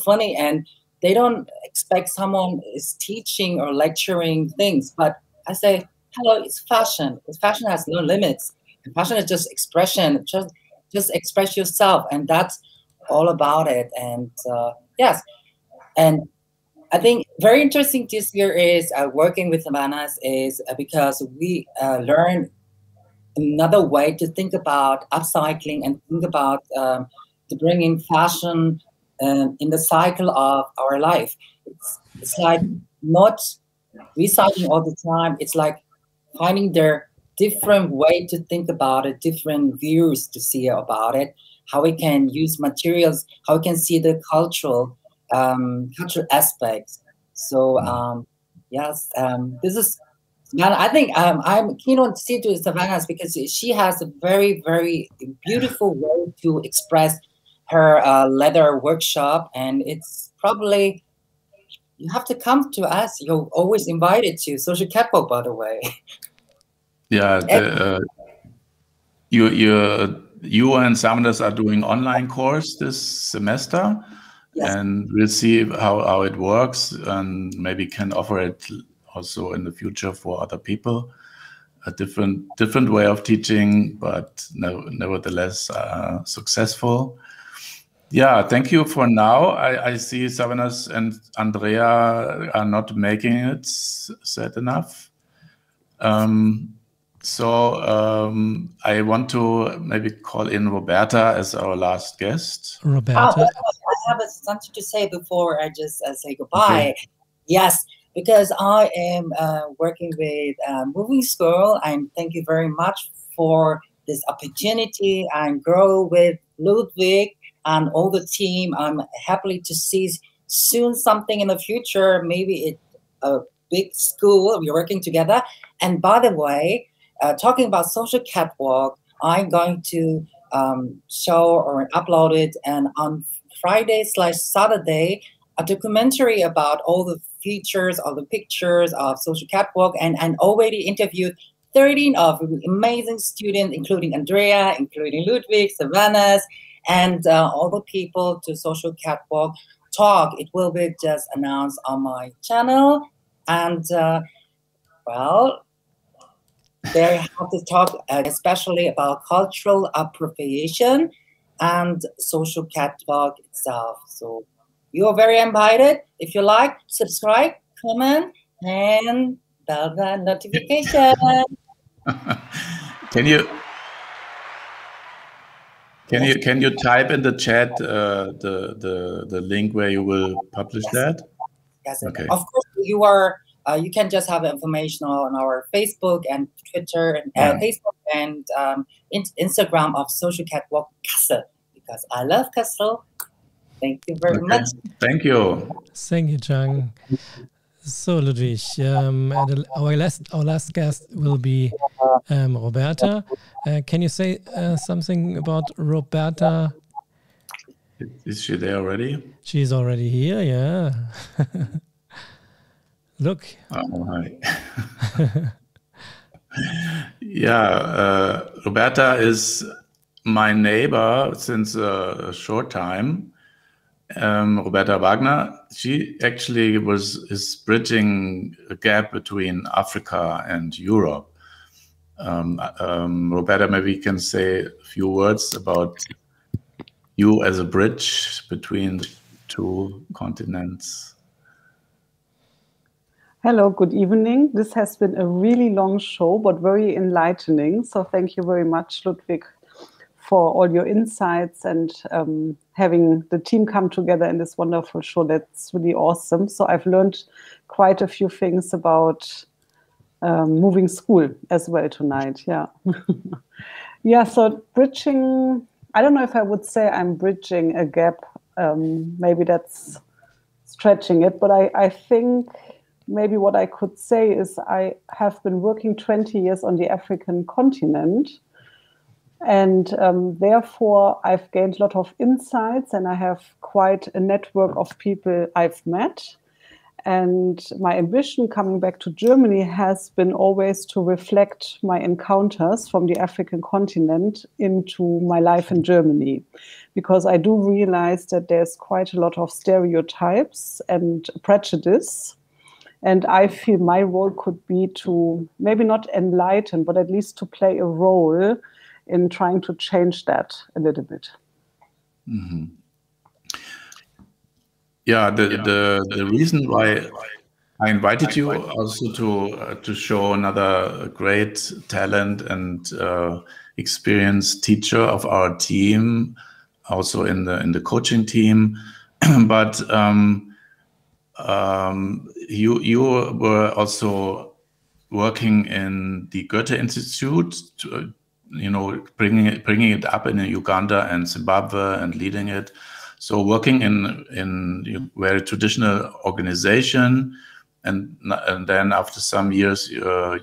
funny, and they don't expect someone is teaching or lecturing things. But I say, hello, it's fashion. Fashion has no limits. And fashion is just expression. Just express yourself, and that's all about it. And yes, and I think very interesting this year is working with Savanas is because we learn another way to think about upcycling and think about to bring in fashion in the cycle of our life. It's like not recycling all the time. It's like finding their different way to think about it, different views to see about it, how we can use materials, how we can see the cultural cultural aspects. So yes, this is. Now, I think I'm keen on to see to Savannah's because she has a very, very beautiful way to express her leather workshop, and it's probably you have to come to us. You're always invited to Social Catwalk, by the way. Yeah, you and Samadas are doing online course this semester, Yes. and we'll see how it works, and maybe can offer it also in the future for other people. A different way of teaching, but nevertheless successful. Yeah, thank you for now. I see Savanas and Andrea are not making it set enough. I want to maybe call in Roberta as our last guest. Roberta. I have something to say before I just say goodbye. Okay. Yes, because I am working with Moving School, and thank you very much for this opportunity and grow with Ludwig and all the team. I'm happy to see soon something in the future, maybe it's a big school, we're working together. And by the way, talking about Social Catwalk, I'm going to show or upload it, and on Friday/Saturday, a documentary about all the features, all the pictures of Social Catwalk, and already interviewed 13 of amazing students, including Andrea, including Ludwig, Savannah's, and all the people to Social Catwalk talk. It will be just announced on my channel, and well, they have to talk especially about cultural appropriation and Social Catwalk itself. So you are very invited. If you like, subscribe, comment, and bell the notification. Can you type in the chat the link where you will publish that? Yes. Okay. Of course, you are. You can just have information on our Facebook and Twitter and Facebook and Instagram of Social Catwalk Kassel, because I love Kassel. Thank you very much. Thank you. Thank you, Chang. So, Ludwig, our last guest will be Roberta. Can you say something about Roberta? Is she there already? She's already here, yeah. Look. Oh, hi. Yeah, Roberta is my neighbor since a short time. Roberta Wagner, she actually is bridging a gap between Africa and Europe. Roberta, maybe you can say a few words about you as a bridge between the two continents. Hello, good evening. This has been a really long show, but very enlightening. So thank you very much, Ludwig, for all your insights and having the team come together in this wonderful show. That's really awesome. So I've learned quite a few things about moving school as well tonight. Yeah. Yeah, so bridging, I don't know if I would say I'm bridging a gap. Maybe that's stretching it, but I think maybe what I could say is I have been working 20 years on the African continent, and therefore I've gained a lot of insights, and I have quite a network of people I've met. And my ambition coming back to Germany has been always to reflect my encounters from the African continent into my life in Germany, because I do realize that there's quite a lot of stereotypes and prejudice. And I feel my role could be to maybe not enlighten, but at least to play a role in trying to change that a little bit. Mm-hmm. Yeah, the reason why I invited you also to show another great talent and experienced teacher of our team, also in the coaching team, but you were also working in the Goethe Institute, bringing it up in Uganda and Zimbabwe and leading it. So working in a very traditional organization, and then after some years, you are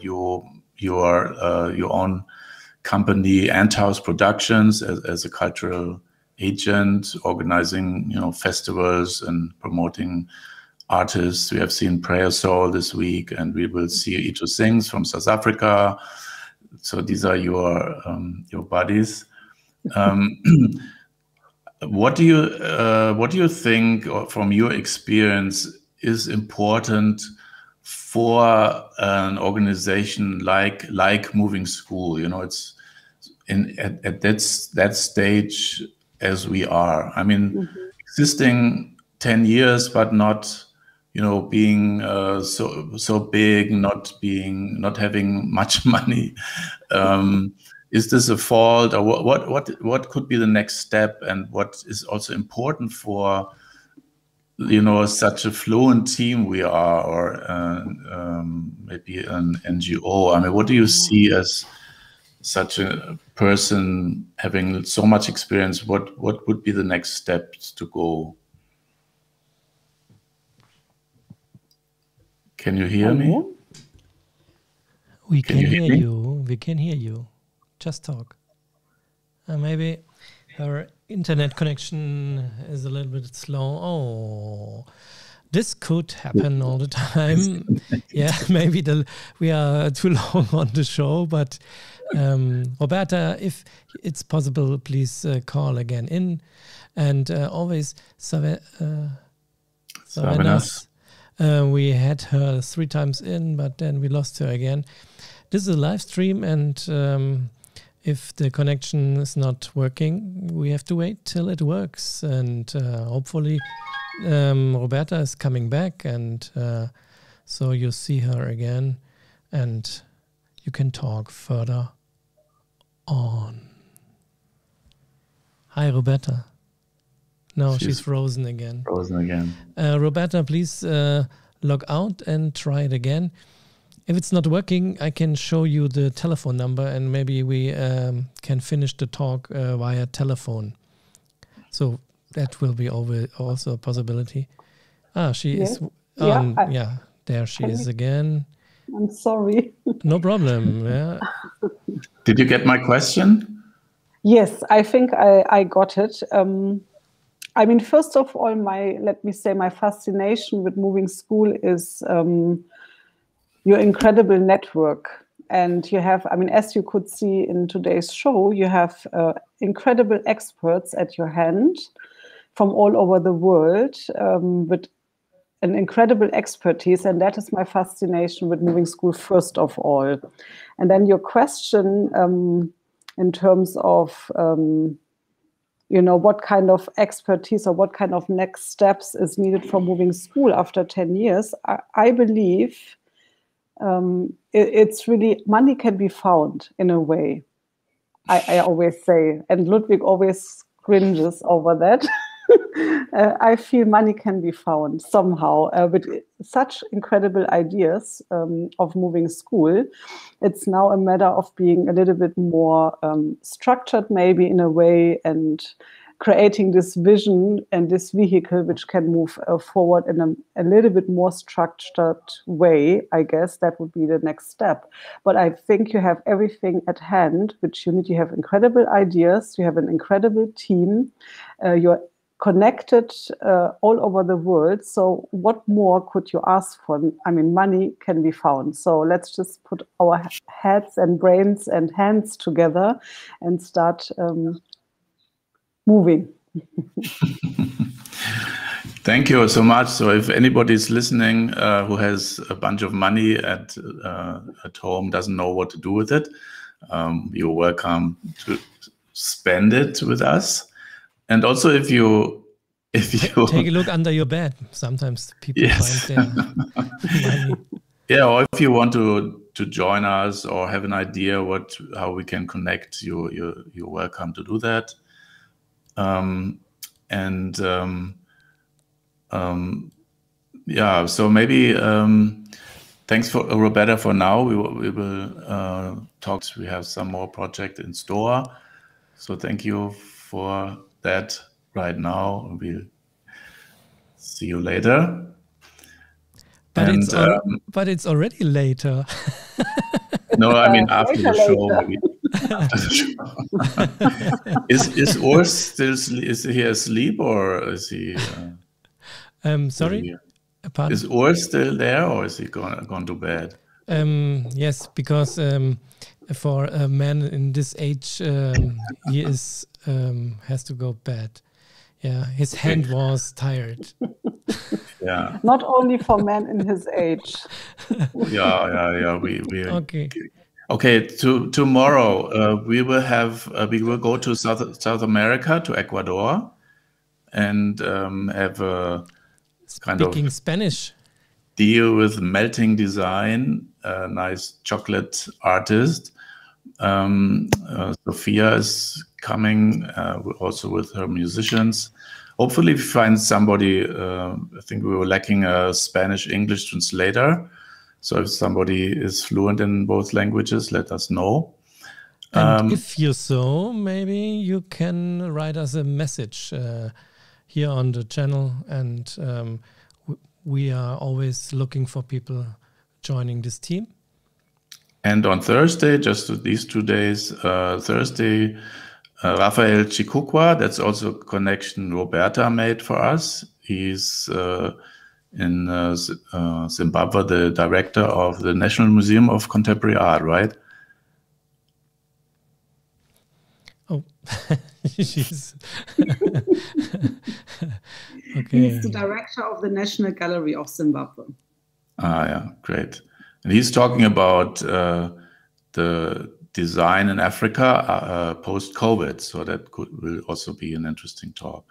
your own company, Anthouse Productions, as a cultural agent, organizing festivals and promoting artists. We have seen Prayer Soul this week, and we will see Ito Sings from South Africa. So these are your buddies. What do you think, or from your experience, is important for an organization like Moving School? It's at that stage as we are. I mean, existing 10 years, but not being so big, not having much money. Is this a fault, or what could be the next step, and what is also important for such a fluent team we are, or maybe an NGO? I mean, what do you see as such a person having so much experience? What would be the next steps to go? Can you hear me? We can hear you. We can hear you. Just talk. Maybe her internet connection is a little bit slow. Oh, this could happen all the time. Yeah, maybe we are too long on the show, but Roberta, if it's possible, please call again in. And always Savenas. We had her 3 times in, but then we lost her again. This is a live stream, and if the connection is not working, we have to wait till it works. And hopefully Roberta is coming back, and so you see her again, and you can talk further on. Hi, Roberta. No, she's frozen again. Roberta, please log out and try it again. If it's not working, I can show you the telephone number, and maybe we can finish the talk via telephone. So that will be also a possibility. She is on. Yeah, there she is again. I'm sorry. No problem. Yeah. Did you get my question? Yes, I think I got it. I mean, first of all, my fascination with Moving School is your incredible network. And you have, as you could see in today's show, you have incredible experts at your hand from all over the world with an incredible expertise. And that is my fascination with Moving School, first of all. And then your question in terms of what kind of expertise or what kind of next steps is needed for Moving School after 10 years, I believe it's really, money can be found in a way. I always say, and Ludwig always cringes over that. I feel money can be found somehow with such incredible ideas of Moving School. It's now a matter of being a little bit more structured, maybe in a way, and creating this vision and this vehicle which can move forward in a little bit more structured way. I guess that would be the next step. But I think you have everything at hand which you need. You have incredible ideas, you have an incredible team, you're connected all over the world. So what more could you ask for? I mean, money can be found. So let's just put our heads and brains and hands together and start moving. Thank you so much. So if anybody's listening who has a bunch of money at home, doesn't know what to do with it, you're welcome to spend it with us. And also, if you take a look under your bed, sometimes people find their money. Yeah, or if you want to join us or have an idea how we can connect, you're welcome to do that. So maybe thanks for Roberta for now. We will talk. We have some more project in store. So thank you for that, right now. We'll see you later. But And, but it's already later. No, I mean after Later, the show, later. maybe. After the show. Is Urs still is he asleep or is he? Sorry, pardon? Is Urs still there or is he gone to bed? Yes, because for a man in this age, he is has to go bed. Yeah, his hand was tired. Yeah. Not only for men in his age. Yeah. We Okay. Okay. Tomorrow we will go to South America, to Ecuador, and have a kind of Speaking Spanish. deal with Melting Design, a nice chocolate artist. Sophia is coming also with her musicians. Hopefully we find somebody. I think we were lacking a Spanish-English translator. So if somebody is fluent in both languages, let us know. And if you so, maybe you can write us a message here on the channel, and we are always looking for people joining this team. And on Thursday, just these 2 days, Thursday, Rafael Chikukwa, that's also a connection Roberta made for us. He's in Zimbabwe, the director of the National Museum of Contemporary Art, right? Oh, she's okay. He's the director of the National Gallery of Zimbabwe. Yeah, great. And he's talking about the design in Africa post-COVID, so that will also be an interesting talk.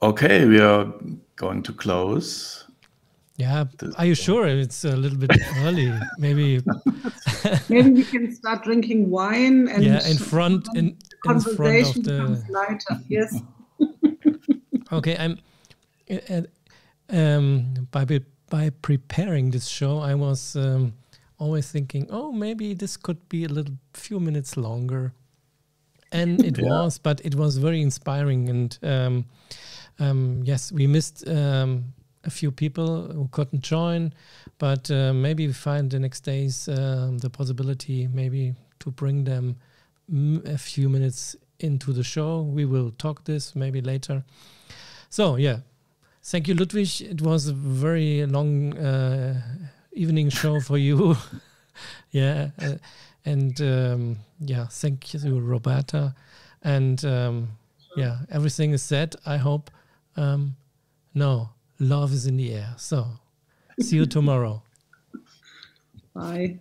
Okay, we are going to close. Yeah, are you sure it's a little bit early? Maybe we can start drinking wine and in front of the later. Yes. Okay, by preparing this show, I was always thinking, oh, maybe this could be a few minutes longer, and it was, but it was very inspiring. And yes, we missed a few people who couldn't join, but maybe we find the next days the possibility maybe to bring them a few minutes into the show. We will talk this maybe later. So yeah, thank you, Ludwig. It was a very long evening show for you. Yeah, and yeah, thank you, Roberta. And yeah, everything is said, I hope. No, love is in the air. So see you tomorrow. Bye.